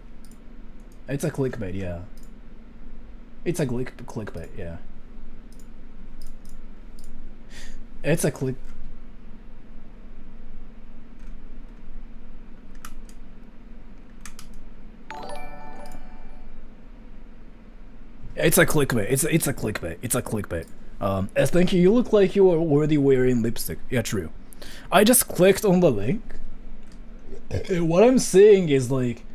It's a clickbait, yeah. It's a clickbait, yeah. It's a click. It's a clickbait. It's a clickbait. It's a clickbait. Thank you. You look like you are already wearing lipstick. Yeah, true. I just clicked on the link. What I'm seeing is like,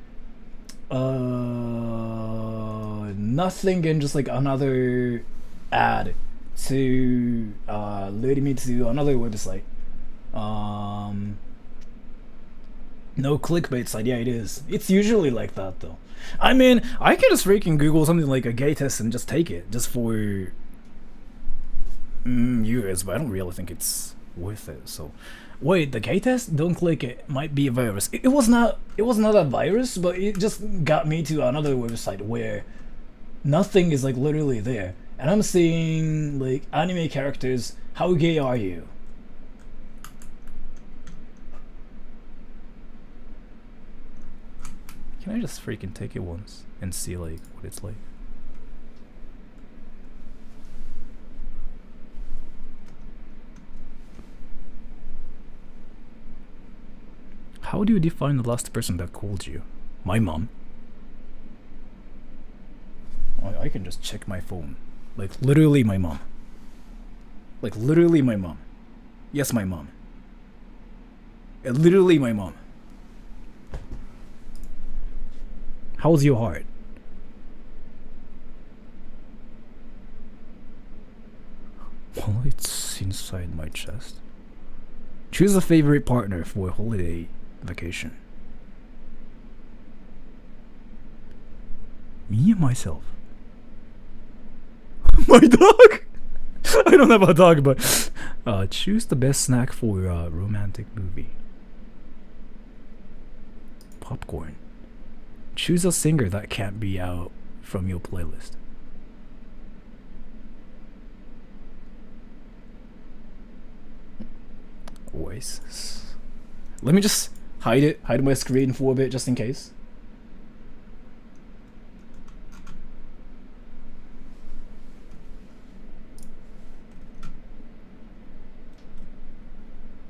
nothing and just like another ad to lead me to another website. No clickbait site. Yeah, it is. It's usually like that though. I mean, I can just freaking Google something like a gay test and just take it just for years, but I don't really think it's worth it. So, wait, the gay test? Don't click it. Might be a virus. It was not a virus, but it just got me to another website where nothing is like literally there, and I'm seeing like anime characters. How gay are you? Can I just freaking take it once and see like what it's like? How do you define the last person that called you? My mom. I can just check my phone. Like literally my mom. Like literally my mom. Yes, my mom. Literally my mom. How's your heart? Well, it's inside my chest. Choose a favorite partner for a holiday vacation. Me and myself. My dog! I don't have a dog, but choose the best snack for a romantic movie. Popcorn. Choose a singer that can't be out from your playlist. Oasis. Let me just hide my screen for a bit just in case.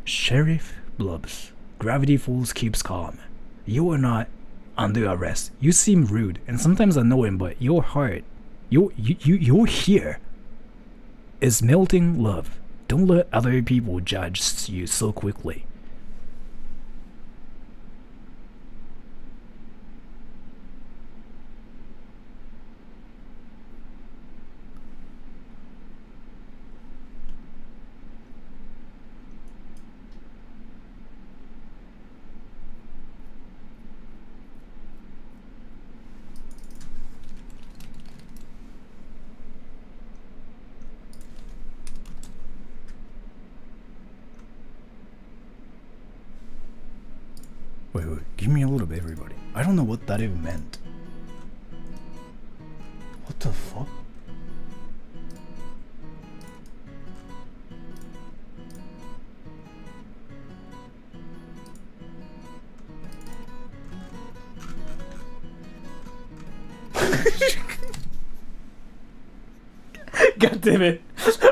Sheriff Blubs. Gravity Falls keeps calm. You are not under arrest. You seem rude and sometimes annoying, but your heart, your here is melting love. Don't let other people judge you so quickly. Wait, give me a little bit, everybody. I don't know what that even meant. What the fuck? God damn it.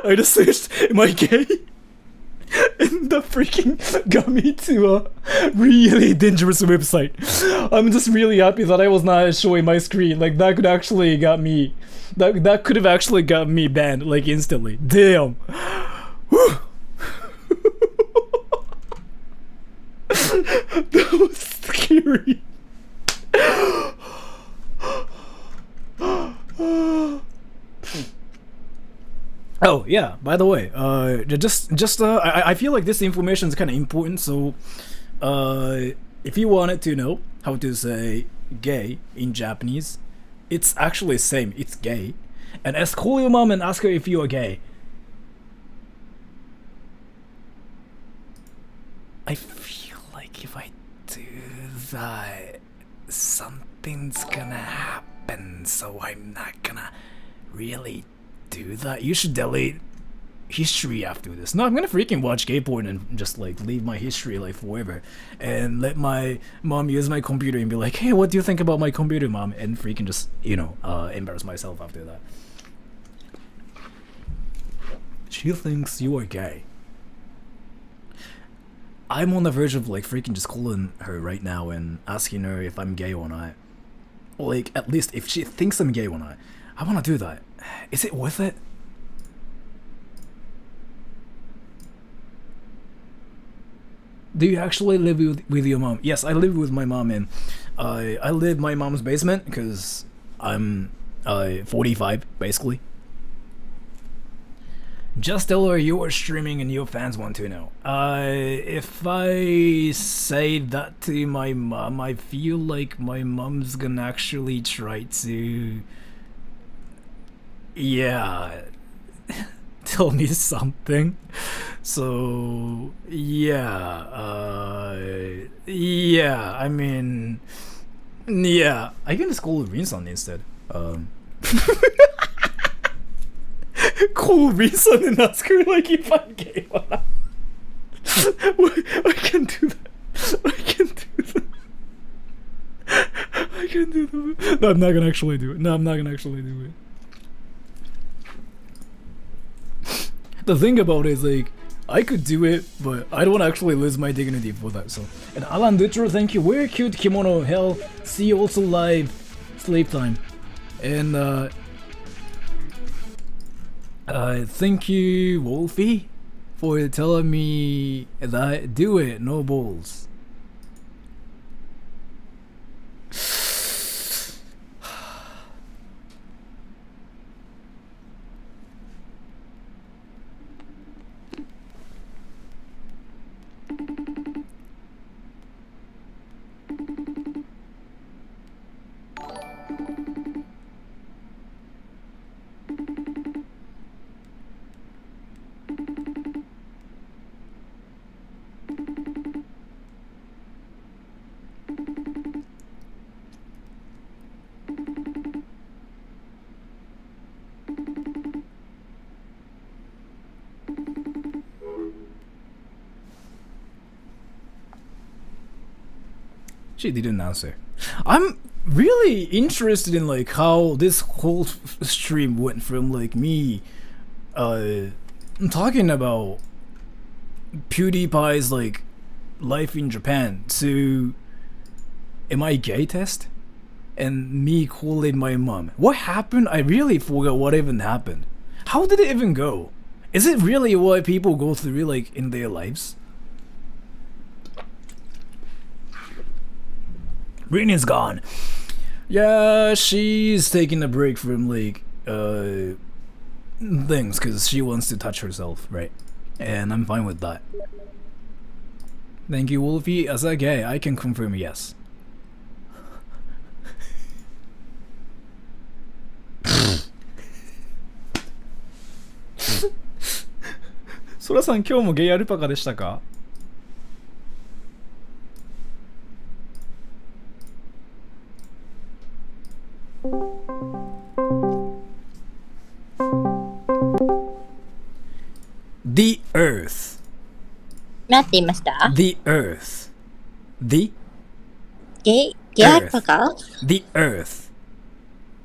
I just searched, am I gay? And that freaking got me to a really dangerous website. I'm just really happy that I was not showing my screen. Like, that could actually got me... That could have actually got me banned, like, instantly. Damn. Whew. That was scary. Oh yeah, by the way, I feel like this information is kind of important, so if you wanted to know how to say gay in Japanese, it's actually the same, it's gay. And call your mom and ask her if you are gay. I feel like if I do that, something's gonna happen, so I'm not gonna really do that. You should delete history after this. No, I'm gonna freaking watch gay porn and just like leave my history like forever and let my mom use my computer and be like, hey, what do you think about my computer, mom? And freaking just, you know, embarrass myself after that. She thinks you are gay. I'm on the verge of like freaking just calling her right now and asking her if I'm gay or not. Like, at least if she thinks I'm gay or not. I wanna do that. Is it worth it? Do you actually live with your mom? Yes, I live with my mom, and I live in my mom's basement because I'm 45 basically. Just tell her you are streaming and your fans want to know. If I say that to my mom, I feel like my mom's gonna actually try to... yeah, tell me something. So yeah, yeah, I mean, yeah, I can just call Rinson instead. Call Rinson and ask her like if I'm gay or not. I can do that. I can do that. I can do that. No, I'm not gonna actually do it. No, I'm not gonna actually do it. The thing about it is, like, I could do it, but I don't want to actually lose my dignity for that. So, and Alan Dutro, thank you. Wear cute kimono. Hell, see you also live. Sleep time. And thank you, Wolfie, for telling me that do it, no balls. She didn't answer. I'm really interested in like how this whole stream went from like me talking about PewDiePie's like life in Japan to am I gay test and me calling my mom. What happened? I really forgot what even happened. How did it even go? Is it really what people go through like in their lives? Brittany's gone. Yeah, she's taking a break from like things because she wants to touch herself, right? And I'm fine with that. Thank you, Wolfie. As a gay, I can confirm yes. ソラさん今日もゲイアルパカでしたか？ The earth. なんて言いました The earth. The ゲアルパカ The earth.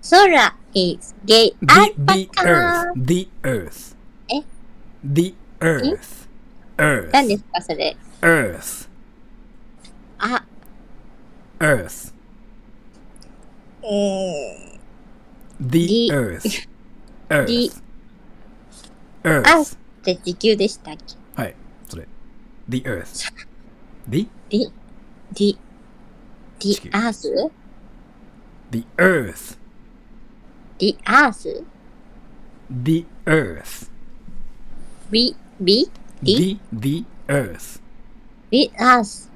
空 is ゲアルパ The カ earth. The earth. え The earth. 何 Earth. ですかそれ Earth. あ Earth. The The- earth. The- Earth. アー Earth. スって地球でしたっけはい、それ。The earth. The? The The 地球 Earth? The earth. The Earth? The earth. We The The earth. The Earth?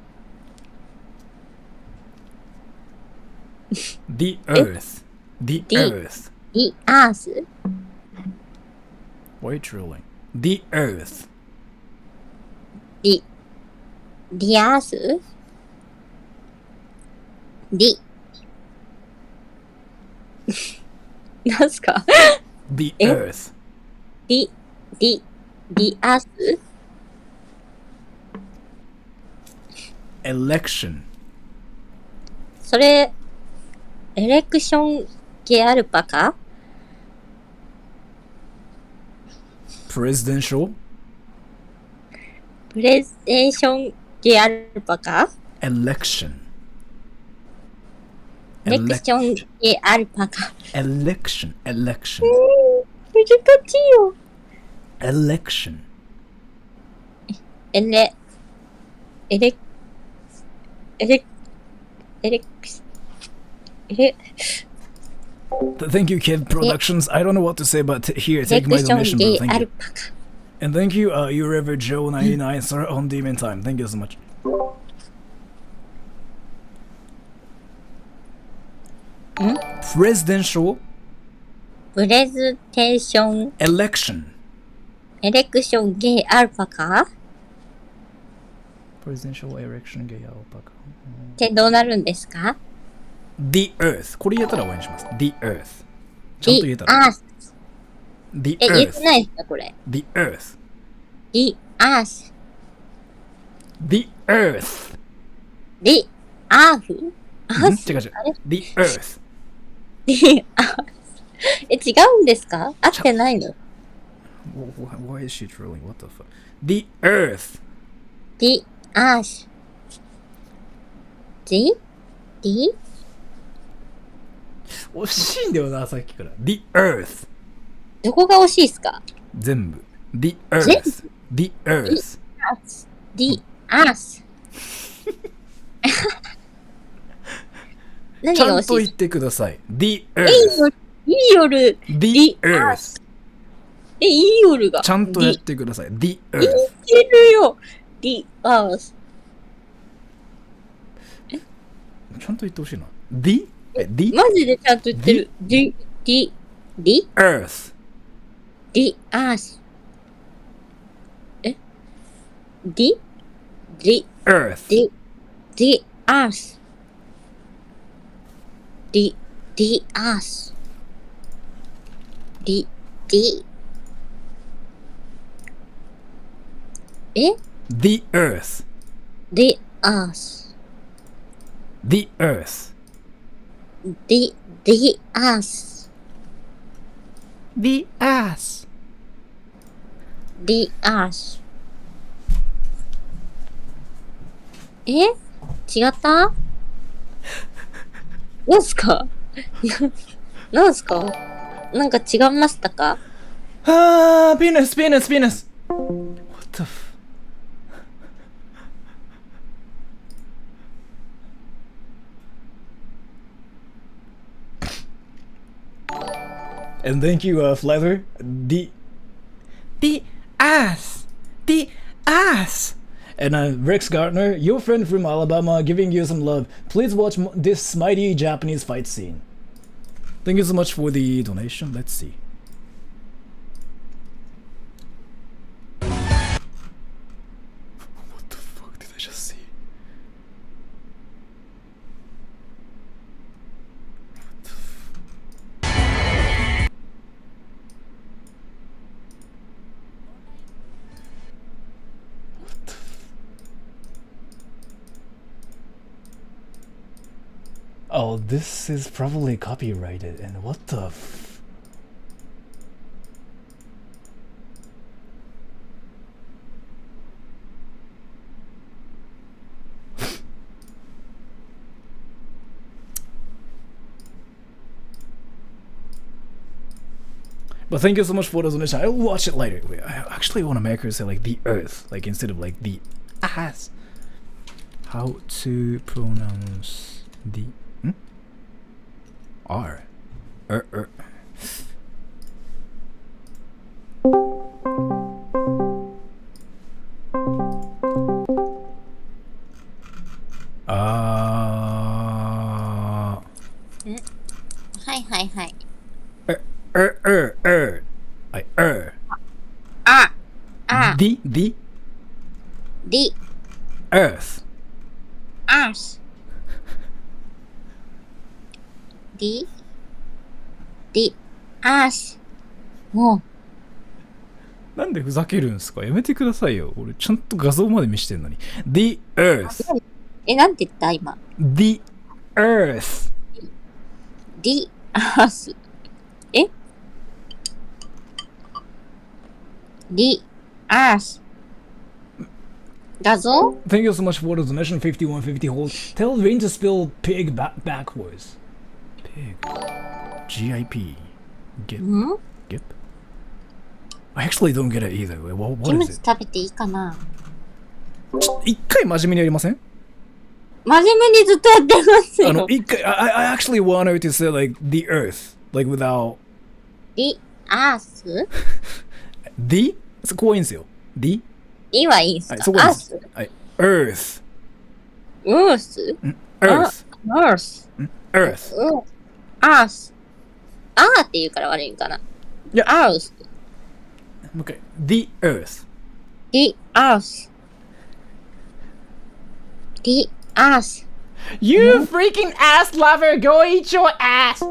The earth. The The- earth. The Earth? Why are you trolling? The earth. The Earth? The なんすか The え earth. The Earth? Election. それエレクションゲアルパカ Presidential. プレゼンションゲアルパカ Election. エレクションゲアルパカ Election. Election. 難しいよ Election. エレエレエレエレ Thank you, Kid Productions. I don't know what to say, but here, エレ take ク my ション donation, ゲ bro. ア Thank ル you. パカ And thank you, you River Joe 99, sir, on Demon Time. Thank you so much. Presidential プレゼンテーション election. エレクションゲアルパカ Presidential election gay alpaca. ってどうなるんですか The earth. これ言えたら応援します。The earth. ちゃんと言え The たら。 Earth The 言って earth. ないですかこれ The earth. The Earth The earth. The Earth? 違う違う。The earth. The Earth 違うんですか合ってないの Why is she trolling? What the fuck? The earth. The Earth The The 惜しいんだよな、さっきから。The earth. どこが惜しいですか全部。The earth. The earth. The Earth 何ちゃが惜しいんと言ってください。The いい earth. よいい夜 The earth. いい夜がちゃんとやってください。The 言 earth. ってるよ The Earth ちゃんと言ってほしいな。The? The マジでちゃんと言ってる The earth. The Earth え The Earth. The Earth The Earth The え The earth. The Earth The earth. The Earth The ass. The Earth 違ったなんすかなんすかなんか違いましたか Ah, penis, penis, penis. What the f... And thank you, Flather. The ass. The ass. And Rex Gardner, your friend from Alabama, giving you some love. Please watch this mighty Japanese fight scene. Thank you so much for the donation. Let's see. What the fuck did I just see? What the f... Oh, this is probably copyrighted. And what the But thank you so much for the donation. I'll watch it later. Wait, I actually want to make her say like the earth, like instead of like the ass. How to pronounce the R.はいはいはい。The The earth. earth. The earth. もう、なんでふざけるんすか？やめてくださいよ。俺ちゃんと画像まで見してんのに。The earth. なんて言った今。The earth. The earth. The earth. 画像 Thank you so much for the donation 5150 hold. Tell Rain to spell pig backwards. Pig. G-I-P. Gip. Gip? I actually don't get it either. What キム is チ it? 食べていいかな。一回真面目にやりません？真面目にずっとやってますよ。一回、I actually want her to say like the earth. Like without... The earth? The? そこはいいんですよ。The? いいはいいんすか、はい、そこはいいです。はい。Earth. Earth? Earth. Earth. Earth. Earth. あーって言うから悪いんかな。いや、Earth. Okay. The earth. The earth. The earth. You freaking ass lover, go eat your ass!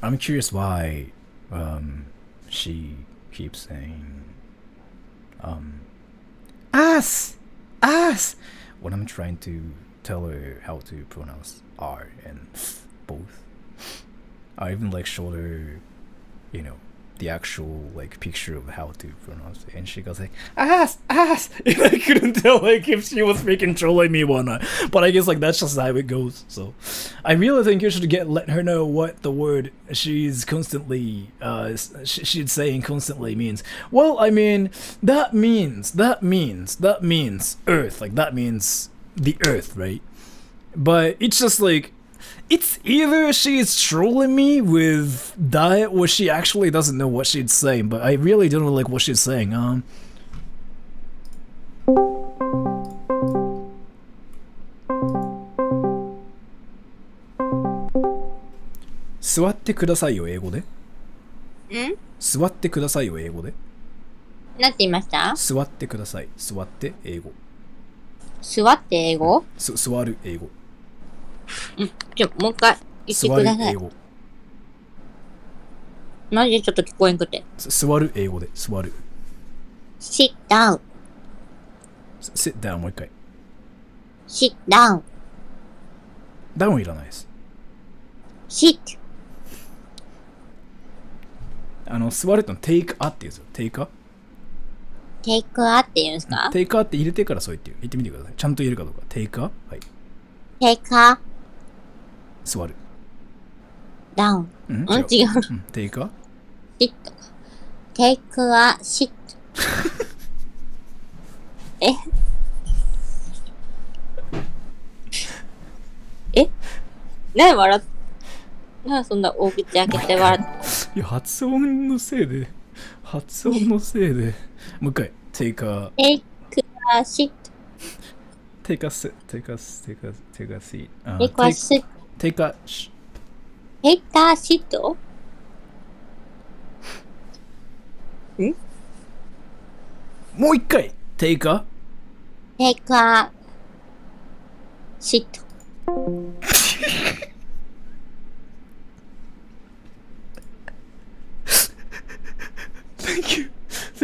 I'm curious why she keeps saying ass when I'm trying to tell her how to pronounce R and both. I even like showed her, you know, the actual like picture of how to pronounce it, and she goes like ass, and I couldn't tell like if she was freaking trolling me or not. But I guess like that's just how it goes. So I really think you should let her know what the word she's constantly she's saying constantly means. Well, I mean that means earth, like that means the earth, right? But it's just like it's either she's trolling me with that or she actually doesn't know what she's saying, but I really don't know like what she's saying. 座ってくださいよ英語で。座ってくださいよ英語で。なんて言いました？座ってください。座って英語。座って英語？座る英語。もう一回言ってください。座る英語。マジでちょっと聞こえんくて。座る英語で。座る。sit down. sit down もう一回。sit down. ダウンいらないです。sit. 座ると take a って言うんですよ。take a? take a って言うんですか？ take a って入れてからそう言って言ってみてください。ちゃんと言えるかどうか。take a? はい。take a 座る。down。違う。take a? sit. take a sit. 何笑っなんでそんな大口開けて笑って。いや、発音のせいで。もう一回。take a sit. take a sit. take a seat. take a sit. take a take a sit? もう一回。take a sit.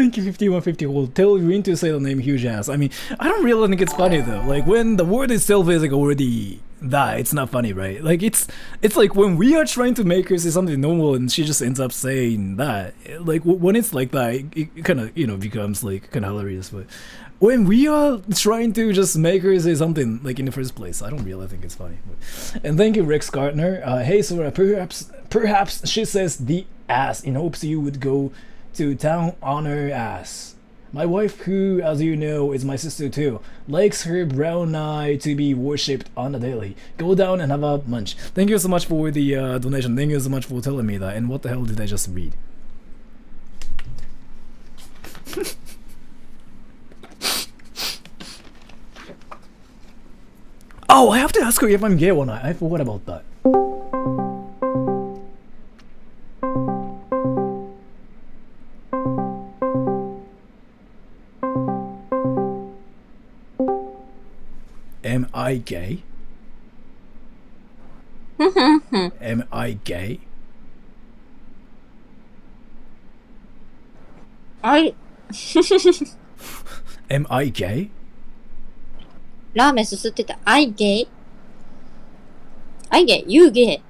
Thank you, 5150 gold. Tell Rin to say the name huge ass. I mean, I don't really think it's funny though. Like when the word itself is like already that, it's not funny, right? Like it's like when we are trying to make her say something normal and she just ends up saying that. Like when it's like that, it kind of, you know, becomes like kind of hilarious. But when we are trying to just make her say something like in the first place, I don't really think it's funny. But, and thank you, Rex Gardner. Hey Sora, perhaps she says the ass in hopes you would go to town on her ass. My wife, who, as you know, is my sister too, likes her brown eye to be worshipped on the daily. Go down and have a munch. Thank you so much for the donation. Thank you so much for telling me that. And what the hell did I just read? Oh, I have to ask her if I'm gay or not. I forgot about that. Am I gay? Am I gay? Am I gay? ラーメンすすってた。I gay? I gay? You gay?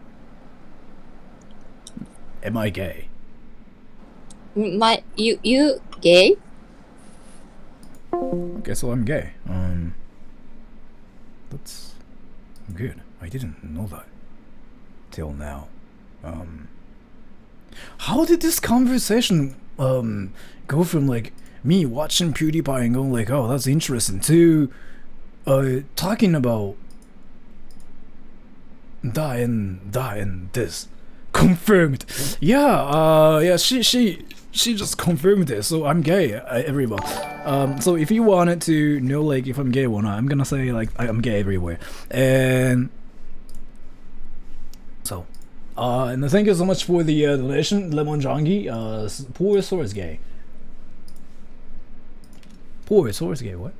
Am I gay? You gay? Okay, so I'm gay. That's good. I didn't know that till now. How did this conversation go from like me watching PewDiePie and going like, oh, that's interesting, to talking about that and this? Confirmed. Yeah, she just confirmed it, so I'm gay, everyone. So if you wanted to know like if I'm gay or not, I'm gonna say like I'm gay everywhere. And so and thank you so much for the donation, Lemon Jongi. Poor Sora's gay. Poor Sora's gay, what?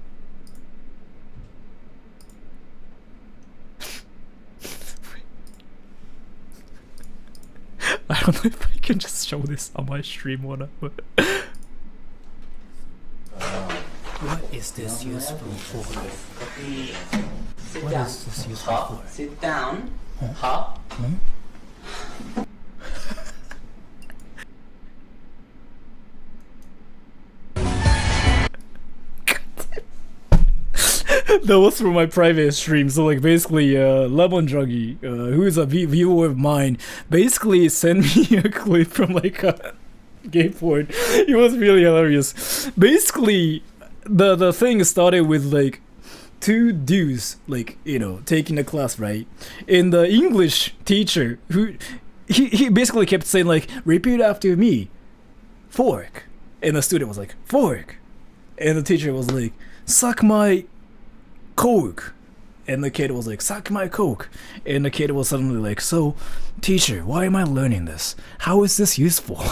I don't know if I can just show this on my stream or not. What is this useful for? What is this useful for? Sit down. Huh? Hop. Hmm? That was from my private stream. So like basically Lemon Druggy, who is a viewer of mine, basically sent me a clip from like a gay porn. It was really hilarious. Basically the thing started with like two dudes, like, you know, taking a class, right? And the English teacher, who he basically kept saying like, repeat after me, fork. And the student was like, fork. And the teacher was like, suck my coke. And the kid was like, suck my coke. And the kid was suddenly like, so teacher, why am I learning this? How is this useful?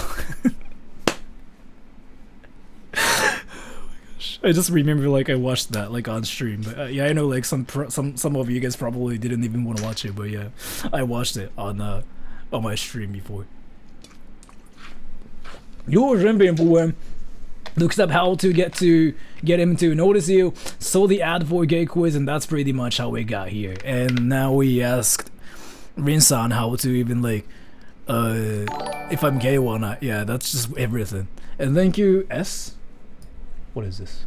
I just remember like I watched that like on stream, but yeah, I know like some of you guys probably didn't even want to watch it, but yeah, I watched it on my stream before. Your boy looks up how to get him to notice you, saw the ad for gay quiz, and that's pretty much how we got here. And now we asked Rinsan how to even like if I'm gay or not. Yeah, that's just everything. And thank you, S. What is this?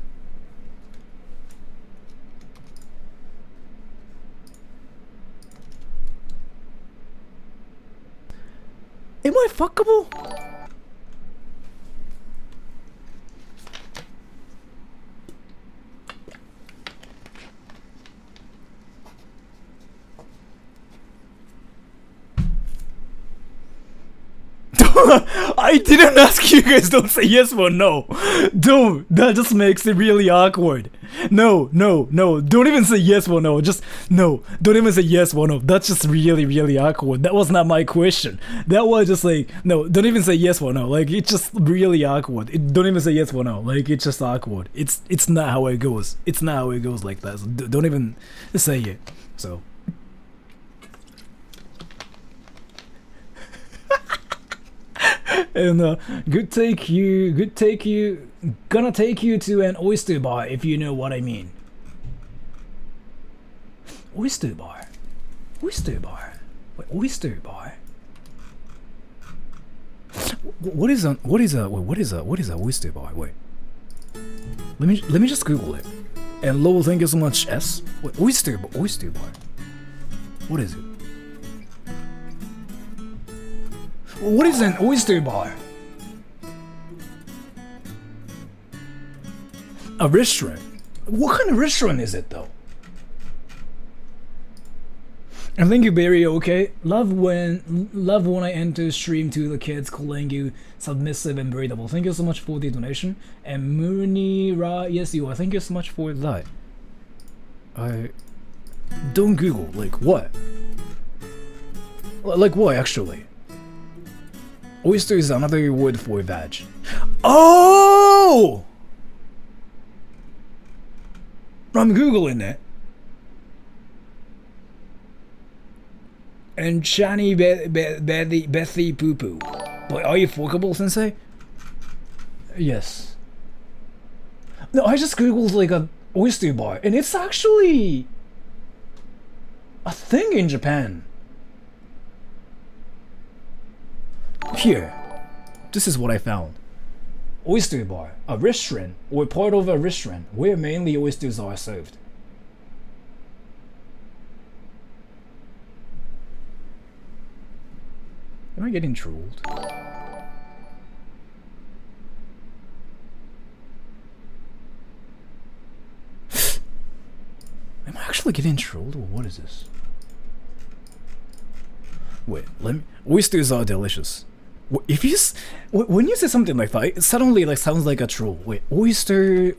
Am I fuckable? I didn't ask you guys, don't say yes or no. Don't, that just makes it really awkward. No, don't even say yes or no, just no, don't even say yes or no. That's just really awkward. That was not my question. That was just like, no, don't even say yes or no. Like, it's just really awkward. Don't even say yes or no. Like, it's just awkward. It's not how it goes. It's not how it goes like that. So don't even say it. So And good take you, gonna take you to an oyster bar if you know what I mean. Oyster bar. Oyster bar. Wait, oyster bar. What is a oyster bar? Wait. Let me just Google it. And Lowell, thank you so much. S. Wait, oyster bar. What is it? What is an oyster bar? A restaurant. What kind of restaurant is it though? And thank you, Barry. Okay, love when I enter stream to the kids calling you submissive and breathable. Thank you so much for the donation. And Munira, yes you are. Thank you so much for that. I don't Google like what? Like what actually? Oyster is another word for veg. Oh! I'm googling it. And Shani Bethy Poo Poo. But are you forkable, Sensei? Yes. No, I just googled like a oyster bar, and it's actually a thing in Japan. Here, this is what I found. Oyster bar, a restaurant or part of a restaurant where mainly oysters are served. Am I getting trolled? Am I actually getting trolled or what is this? Wait, oysters are delicious. If you when you say something like that, it suddenly like sounds like a troll. Wait, oyster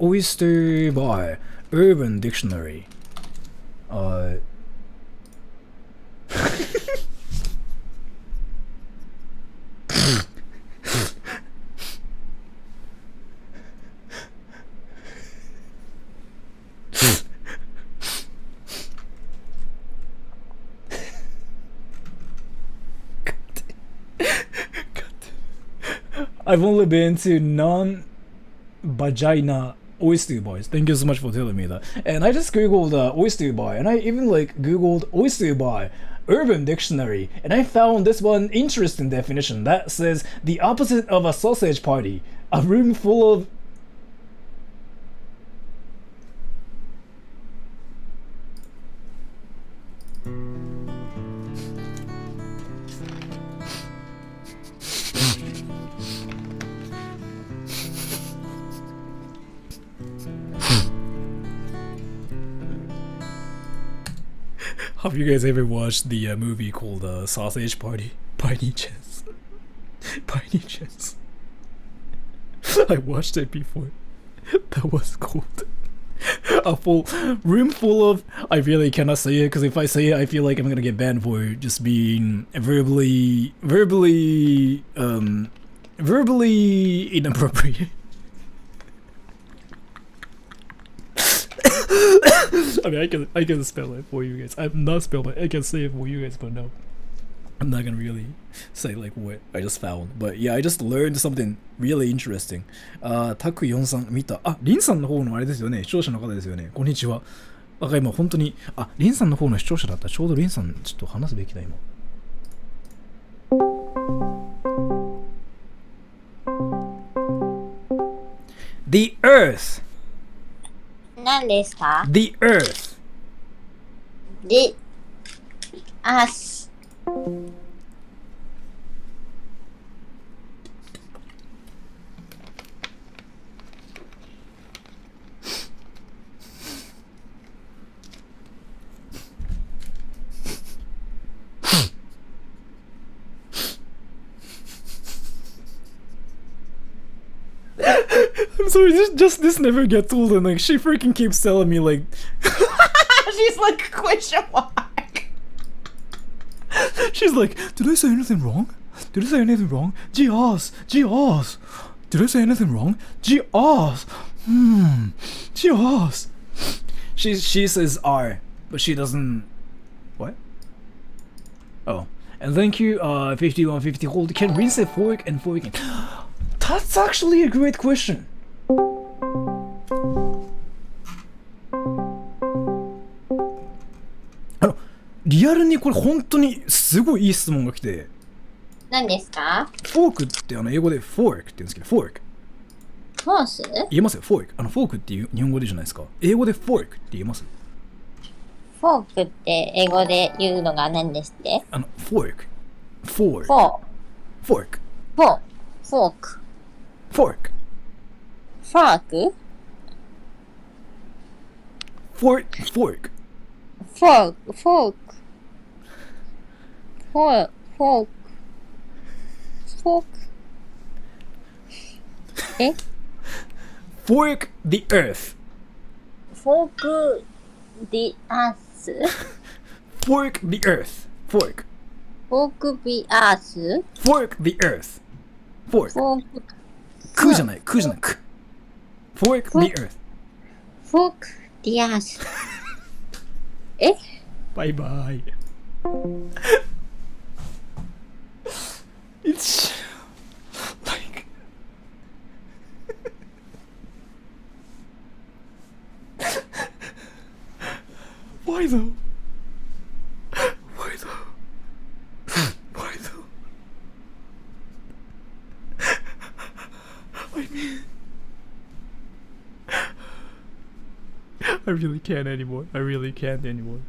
bar, Urban Dictionary. I've only been to non-vagina oyster bars. Thank you so much for telling me that. And I just googled oyster bar, and I even like googled oyster bar, Urban Dictionary, and I found this one interesting definition that says the opposite of a sausage party, a room full of Have you guys ever watched the movie called Sausage Party? By any chance? By any chance? I watched it before. That was cold. A full room full of. I really cannot say it because if I say it, I feel like I'm gonna get banned for just being verbally inappropriate. I mean, I can spell it for you guys. I'm not spelling it. I can say it for you guys, but no, I'm not gonna really say like what I just found. But yeah, I just learned something really interesting. タクヨンさん見た。あ、リンさんの方のあれですよね。視聴者の方ですよね。こんにちは。なんか今本当にリンさんの方の視聴者だったらちょうどリンさんちょっと話すべきだ今。The Earth. 何ですか？ The Earth. The Earth. I'm sorry, this never gets old, and like she freaking keeps telling me like She's like, question mark. she's like, did I say anything wrong? Did I say anything wrong? G-Oz. Did I say anything wrong? G-Oz. G-Oz. She says R, but she doesn't. What? Oh, And thank you, 5150 hold. Can rinse a fork and fork in? That's actually a great question. リアルにこれ本当にすごいいい質問が来て。何ですか？フォークって英語でフォークって言うんですけど、フォーク。フォース？言えますよ、フォーク。フォークっていう日本語でじゃないですか。英語でフォークって言えます？フォークって英語で言うのが何ですって？フォーク。フォーク。フォー。フォーク。フォー。フォーク。フォーク。フォーク？フォーク。フォーク。フォーク。フォーク。フォーク。フォーク。フォーク。え？ Fork the earth. フォーク the earth? Fork the earth. Fork. フォーク the earth? Fork the earth. Fork. フォーク。くじゃない、くじゃない、く。Fork the earth. フォーク the earth. え？バイバイ。It's like why though? Why though? Why though? I mean, I really can't anymore. I really can't anymore.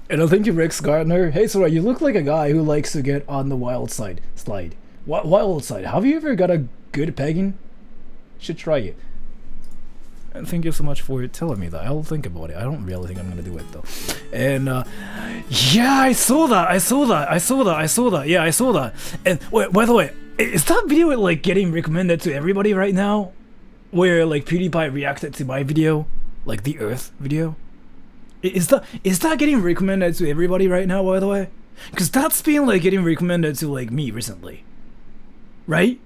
And I thank you, Rex Gardner. Hey, Sora, you look like a guy who likes to get on the wild side. Slide. Wild side. Have you ever got a good pegging? Should try it. And thank you so much for telling me that. I'll think about it. I don't really think I'm gonna do it though. And yeah, I saw that. Yeah, I saw that. And wait, by the way, is that video like getting recommended to everybody right now? Where like PewDiePie reacted to my video, like the Earth video? Is that getting recommended to everybody right now, by the way? Because that's been like getting recommended to like me recently, right?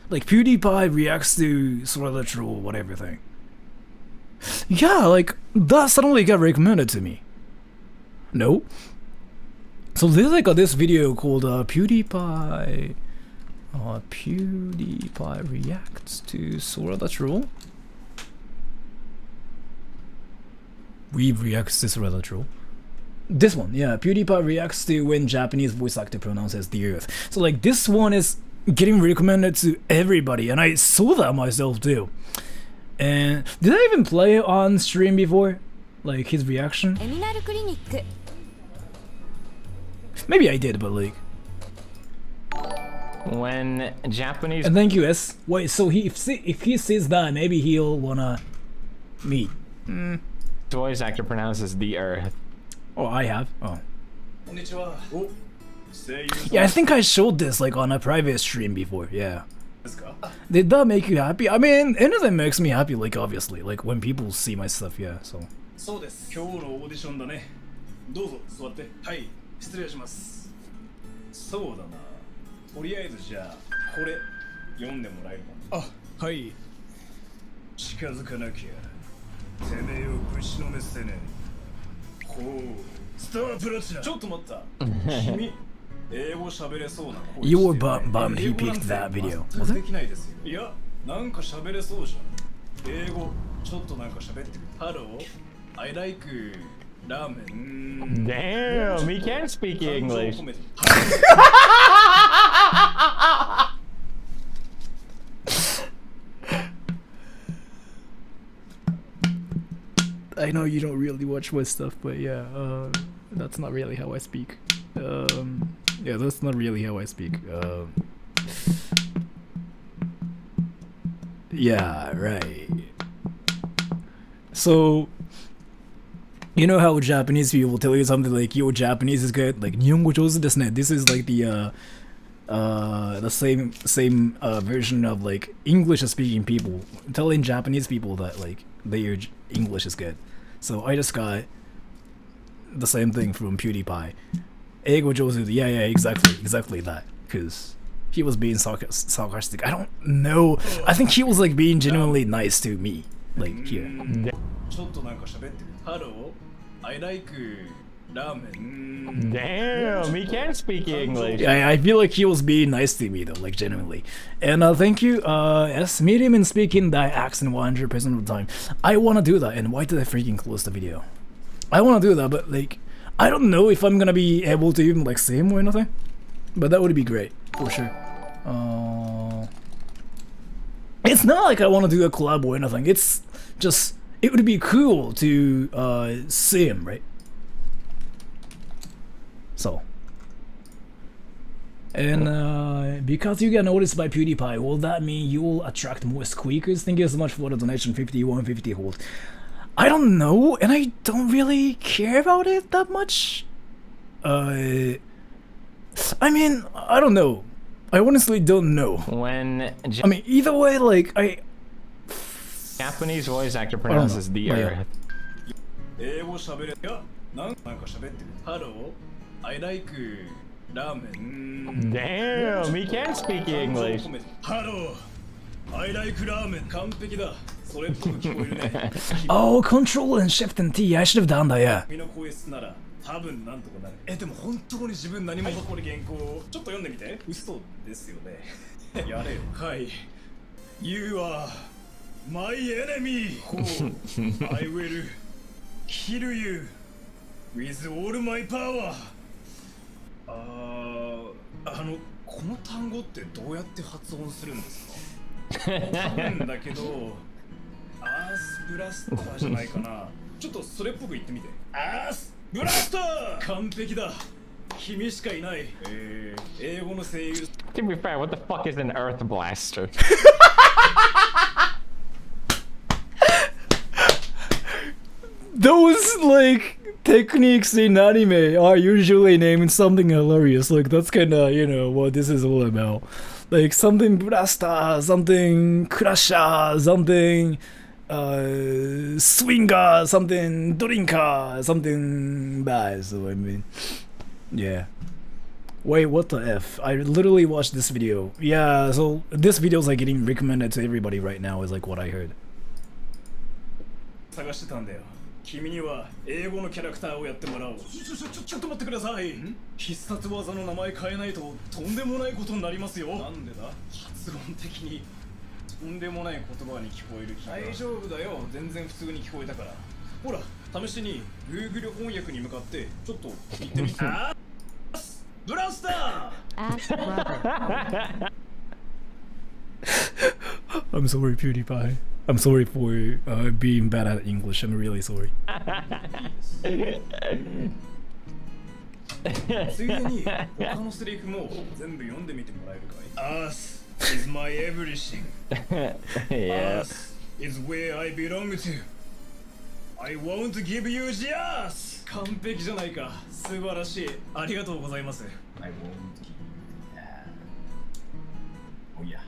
Like PewDiePie reacts to sort of the troll whatever thing. Yeah, like that suddenly got recommended to me. No. So there's like this video called PewDiePie reacts to Sora the Troll. We reacts to Sora the Troll. This one, yeah, PewDiePie reacts to when Japanese voice actor pronounces the earth. So like this one is getting recommended to everybody, and I saw that myself too. And did I even play it on stream before? Like his reaction? Maybe I did, but like. When Japanese. And thank you, S. Wait, so if he sees that, maybe he'll wanna meet. Voice actor pronounces the earth. Oh, I have. Oh. Yeah, I think I showed this like on a private stream before. Yeah. Did that make you happy? I mean, anything makes me happy. Like obviously, like when people see my stuff. Yeah. So. そうです。今日のオーディションだね。どうぞ座って。はい、失礼します。そうだな。とりあえずじゃあこれ読んでもらえるか。あ、はい。近づかなきゃてめえをぶちのめせねえ。ほう、スタープラチナ。ちょっと待った。君、英語喋れそうな。You were bummed he picked that video. Was it? できないですよ。いや、なんか喋れそうじゃん。英語ちょっとなんか喋ってみて。ハロー。I like ramen. Damn, he can speak English. I know you don't really watch my stuff, but yeah, that's not really how I speak. Yeah, that's not really how I speak. Yeah, right. So, you know how Japanese people tell you something like, "Yo, Japanese is good." Like, 日本語上手ですね. This is like the same version of like English-speaking people telling Japanese people that like their English is good. So I just got the same thing from PewDiePie. 英語上手. Yeah, exactly that. Because he was being sarcastic. I don't know. I think he was like being genuinely nice to me. Like here. ちょっとなんか喋ってみて。ハロー。I like ramen. Damn, he can speak English. I feel like he was being nice to me though, like genuinely. And thank you, yes, medium and speaking that accent 100% of the time. I wanna do that, and why did I freaking close the video? I wanna do that, but like, I don't know if I'm gonna be able to even like see him or anything. But that would be great, for sure. It's not like I wanna do a collab or anything, it's just, it would be cool to see him, right? So. And because you get noticed by PewDiePie, will that mean you will attract more squeakers? Thank you so much for the donation, 5150 hold. I don't know, and I don't really care about it that much. I mean, I don't know. I honestly don't know. When I mean, either way, like, Japanese voice actor pronounces the earth. 英語喋れよ。なんか喋ってる。Hello, I like ramen. Damn, he can speak English. Hello, I like ramen. 完璧だ。それっぽく聞こえるね。Oh, Control and Shift and T. I should have done that, yeah. 君の声質なら多分なんとかなる。でも本当に自分何もこれ原稿ちょっと読んでみて。嘘ですよね。やれよ。はい。You are my enemy. I will kill you with all my power. この単語ってどうやって発音するんですか？多分だけど、アースブラスターじゃないかな。ちょっとそれっぽく言ってみて。アースブラスター！完璧だ。君しかいない。英語の声優。To be fair, what the fuck is an earth blaster? Those, like, techniques in anime are usually named something hilarious. Like, that's kinda, you know, what this is all about. Like, something blaster, something crusher, something, swinger, something drinker, something bad. So, I mean, yeah. Wait, what the F? I literally watched this video. Yeah, so this video is like getting recommended to everybody right now is like what I heard. 探してたんだよ。君には英語のキャラクターをやってもらおう。ちょっと待ってください。必殺技の名前変えないととんでもないことになりますよ。なんでだ？発音的にとんでもない言葉に聞こえる気が。大丈夫だよ。全然普通に聞こえたから。ほら、試しに Google 翻訳に向かってちょっと言ってみて。ブラスター！ I'm sorry, PewDiePie. I'm sorry for being bad at English. I'm really sorry. ついでに他のセリフも全部読んでみてもらえるかい？ Us is my everything. Yeah. Us is where I belong to. I won't give you just. 完璧じゃないか。素晴らしい。ありがとうございます。I won't give you. Oh yeah.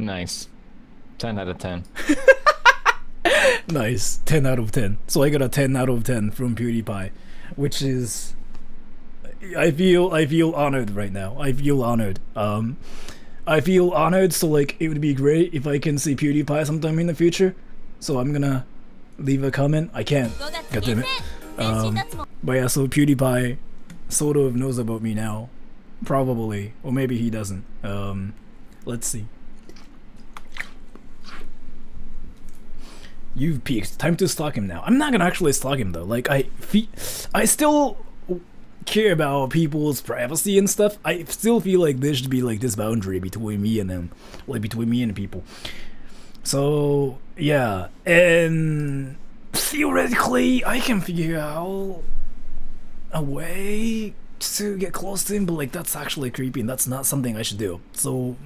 Nice. 10 out of 10. Nice. 10 out of 10. So I got a 10 out of 10 from PewDiePie, which is... I feel honored right now. I feel honored. I feel honored, so like it would be great if I can see PewDiePie sometime in the future. So I'm gonna leave a comment. I can't. God damn it. But yeah, so PewDiePie sort of knows about me now. Probably. Or maybe he doesn't. Let's see. You've peaked. Time to stalk him now. I'm not gonna actually stalk him though. Like I still care about people's privacy and stuff. I still feel like there should be like this boundary between me and them, like between me and people. So yeah, and theoretically I can figure out a way to get close to him, but like that's actually creepy and that's not something I should do. So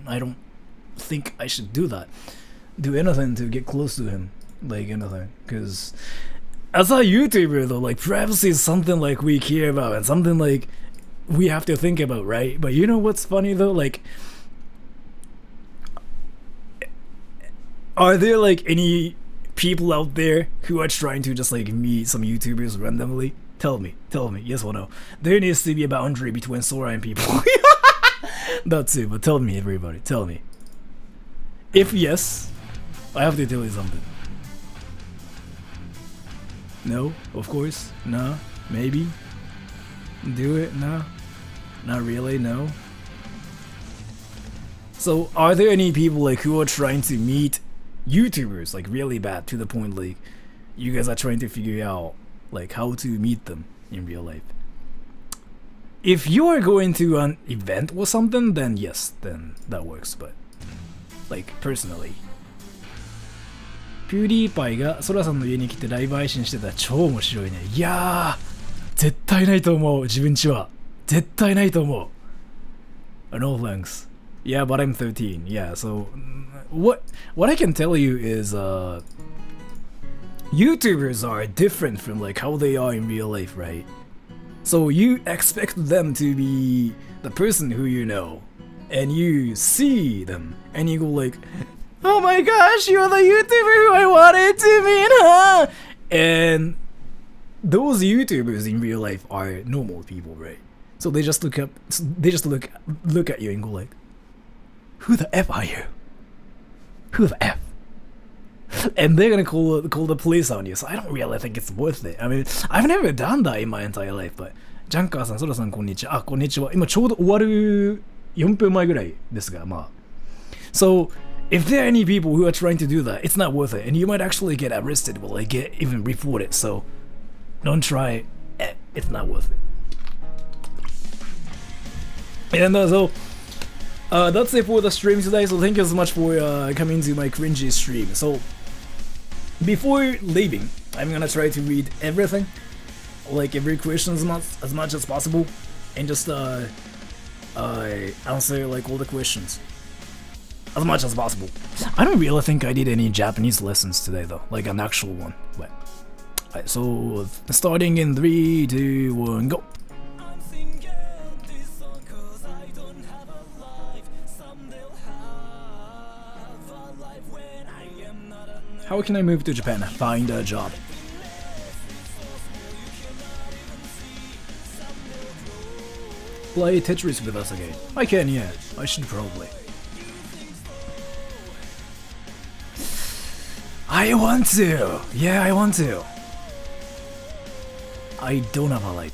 I don't think I should do that. Do anything to get close to him, like anything, because as a YouTuber though, like privacy is something like we care about and something like we have to think about, right? But you know what's funny though, like are there like any people out there who are trying to just like meet some YouTubers randomly? Tell me, yes or no. There needs to be a boundary between Sora and people. That's it, but tell me everybody, tell me. If yes, I have to tell you something. No, of course. Nah, maybe. Do it? Nah. Not really, no. So, are there any people like who are trying to meet YouTubers like really bad to the point like you guys are trying to figure out like how to meet them in real life? If you are going to an event or something, then yes, then that works. But like personally, PewDiePie がソラさんの家に来てライブ配信してたら超面白いね。いやー、絶対ないと思う。自分ちは絶対ないと思う。No thanks. Yeah, but I'm 13. Yeah, so what I can tell you is YouTubers are different from like how they are in real life, right? So you expect them to be the person who you know, and you see them and you go like, oh my gosh, you're the YouTuber who I wanted to meet, huh? And those YouTubers in real life are normal people, right? So they just look at you and go like, who the F are you? Who the F? And they're gonna call the police on you. So I don't really think it's worth it. I mean, I've never done that in my entire life, but ジャンカーさん、ソラさん、こんにちは。あ、こんにちは。今ちょうど終わる4分前ぐらいですが、まあ。So, if there are any people who are trying to do that, it's not worth it. And you might actually get arrested or like get even reported. So, don't try. It's not worth it. And so, that's it for the stream today. So thank you so much for coming to my cringy stream. So, before leaving, I'm gonna try to read everything, like every question as much as possible, and just answer like all the questions as much as possible. I don't really think I did any Japanese lessons today though, like an actual one. But alright, so starting in 3, 2, 1, go. How can I move to Japan? Find a job. Play Tetris with us again. I can, yeah. I should probably. I want to! Yeah, I want to. I don't have a life.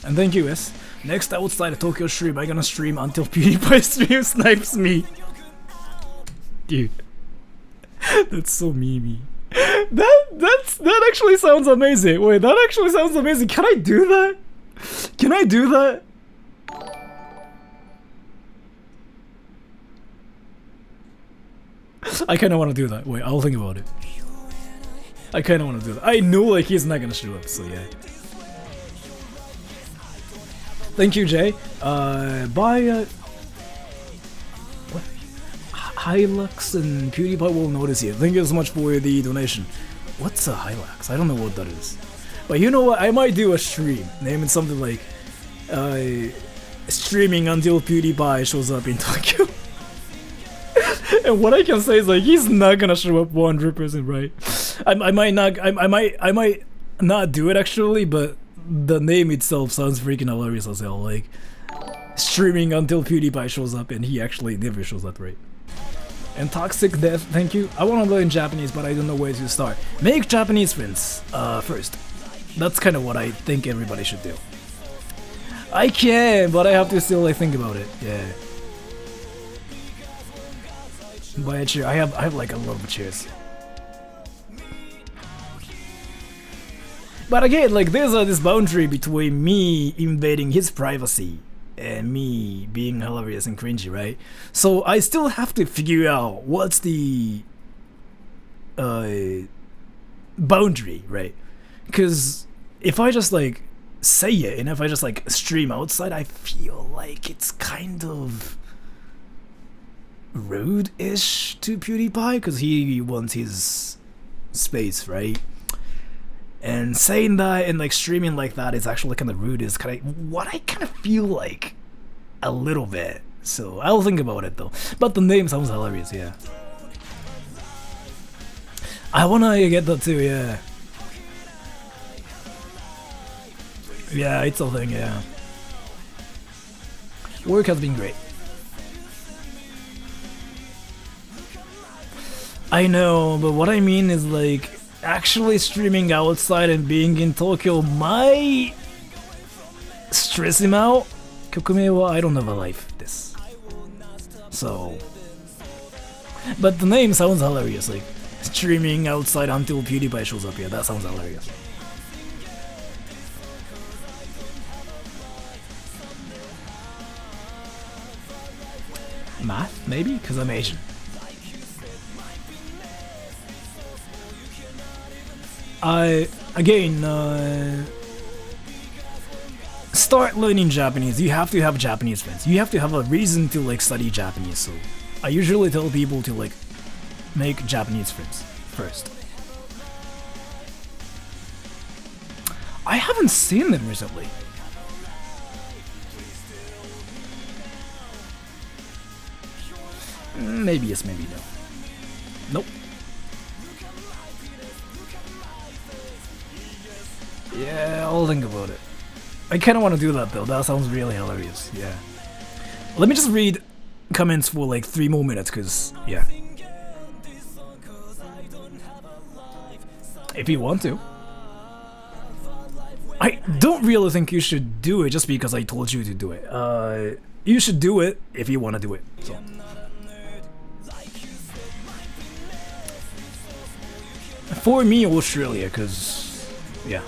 And thank you, S. Next outside of Tokyo stream, I'm gonna stream until PewDiePie stream snipes me. Dude. That's so memey. That actually sounds amazing. Wait, that actually sounds amazing. Can I do that? Can I do that? I kinda wanna do that. Wait, I'll think about it. I kinda wanna do that. I know like he's not gonna show up, so yeah. Thank you, Jay. Bye. What? Hilux and PewDiePie will notice you. Thank you so much for the donation. What's a Hilux? I don't know what that is. But you know what? I might do a stream. Name it something like streaming until PewDiePie shows up in Tokyo. And what I can say is like he's not gonna show up 100%, right? I might not do it actually, but the name itself sounds freaking hilarious as hell. Like streaming until PewDiePie shows up, and he actually never shows up, right? And Toxic Death, thank you. I want to learn Japanese, but I don't know where to start. Make Japanese friends first. That's kind of what I think everybody should do. I can, but I have to still like think about it. Yeah. Buy a chair. I have like a lot of chairs. But again, like there's this boundary between me invading his privacy and me being hilarious and cringy, right? So I still have to figure out what's the boundary, right? Because if I just like say it and if I just like stream outside, I feel like it's kind of rude-ish to PewDiePie because he wants his space, right? And saying that and like streaming like that is actually kind of rude, is kind of what I kind of feel like a little bit. So I'll think about it though. But the name sounds hilarious, yeah. I wanna get that too, yeah. Yeah, it's a thing, yeah. Work has been great. I know, but what I mean is like actually streaming outside and being in Tokyo might stress him out. 曲名は I don't have a life です。So, but the name sounds hilarious. Like streaming outside until PewDiePie shows up. Yeah, that sounds hilarious. Math, maybe? Because I'm Asian. Start learning Japanese. You have to have Japanese friends. You have to have a reason to like study Japanese. So I usually tell people to like make Japanese friends first. I haven't seen them recently. Maybe yes, maybe no. Nope. Yeah, I'll think about it. I kinda wanna do that though, that sounds really hilarious, yeah. Let me just read comments for like 3 more minutes, cause, yeah. If you want to. I don't really think you should do it just because I told you to do it. You should do it if you wanna do it, so. For me, Australia, cause, yeah.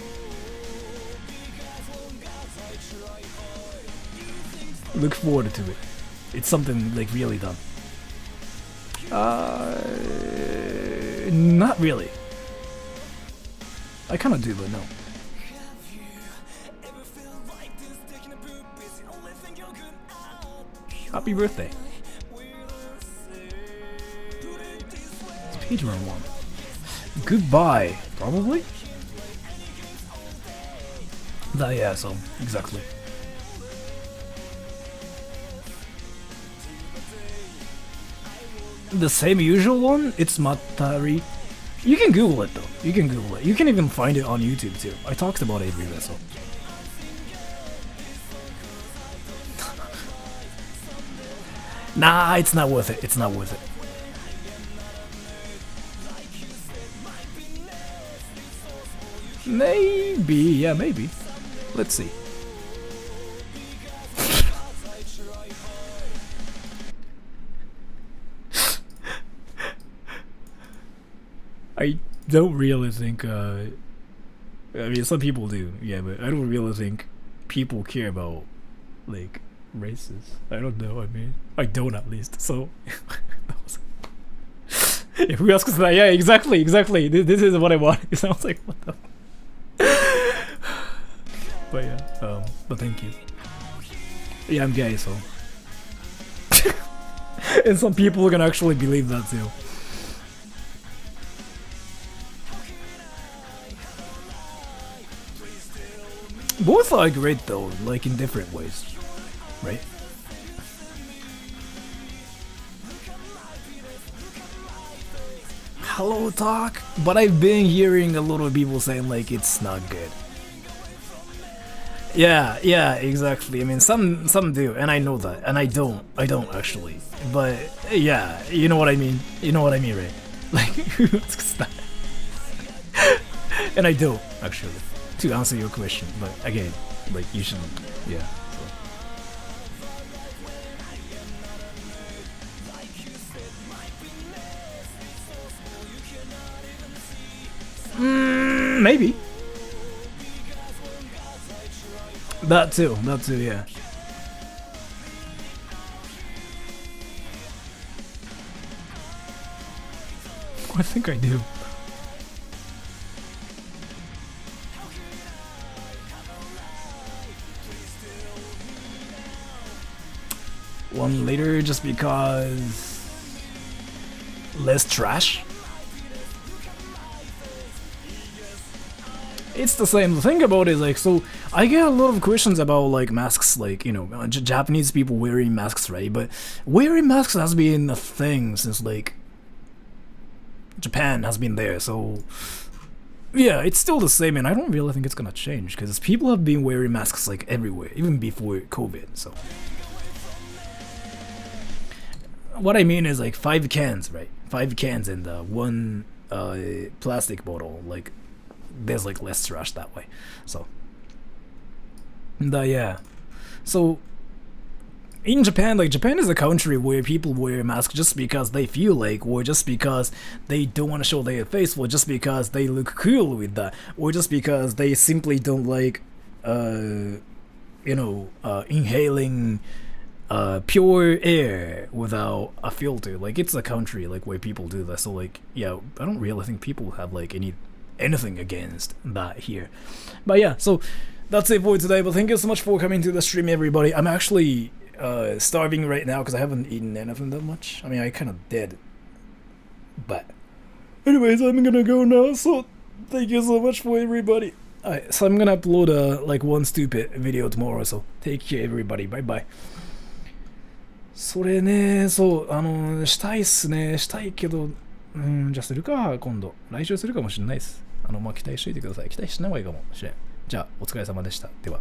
Look forward to it. It's something like really dumb. Not really. I kinda do, but no. Happy birthday. Speedrun 1. Goodbye, probably? Yeah, so, exactly. The same usual one? It's Matari. You can Google it though. You can Google it. You can even find it on YouTube too. I talked about Avery Vessel. Nah, it's not worth it. It's not worth it. Maybe, yeah, maybe. Let's see. I don't really think, I mean, some people do, yeah, but I don't really think people care about, like, races. I don't know, I mean, I don't at least, so. Yeah, who else is that? Yeah, exactly. This is what I want. It sounds like, what the. But yeah, but thank you. Yeah, I'm gay, so. And some people can actually believe that too. Both are great though, like in different ways, right? Hello talk, but I've been hearing a lot of people saying like it's not good. Yeah, exactly. I mean, some do, and I know that, and I don't actually. But yeah, you know what I mean. You know what I mean, right? Like, who asks that? And I don't actually. To answer your question, but again, like you shouldn't. Yeah. So. Maybe. That too, yeah. I think I do. One later just because less trash. It's the same. The thing about it is like, so I get a lot of questions about like masks, like, you know, Japanese people wearing masks, right? But wearing masks has been a thing since like Japan has been there, so yeah, it's still the same, and I don't really think it's gonna change because people have been wearing masks like everywhere, even before COVID. So what I mean is like 5 cans, right? 5 cans and one plastic bottle, like there's like less trash that way. So yeah. So in Japan, like Japan is a country where people wear masks just because they feel like, or just because they don't want to show their face, or just because they look cool with that, or just because they simply don't like inhaling pure air without a filter. Like it's a country like where people do that. So like yeah, I don't really think people have like anything against that here. But yeah, so that's it for today. But thank you so much for coming to the stream, everybody. I'm actually starving right now because I haven't eaten anything that much. I mean, I kind of did, but anyways, I'm gonna go now. So thank you so much for everybody. Alright, so I'm gonna upload like one stupid video tomorrow. So take care, everybody. Bye bye. それね、そう、したいっすね。したいけど、じゃあするか、今度。来週するかもしれないです。まあ、期待しといてください。期待しない方がいいかもしれん。じゃあ、お疲れ様でした。では。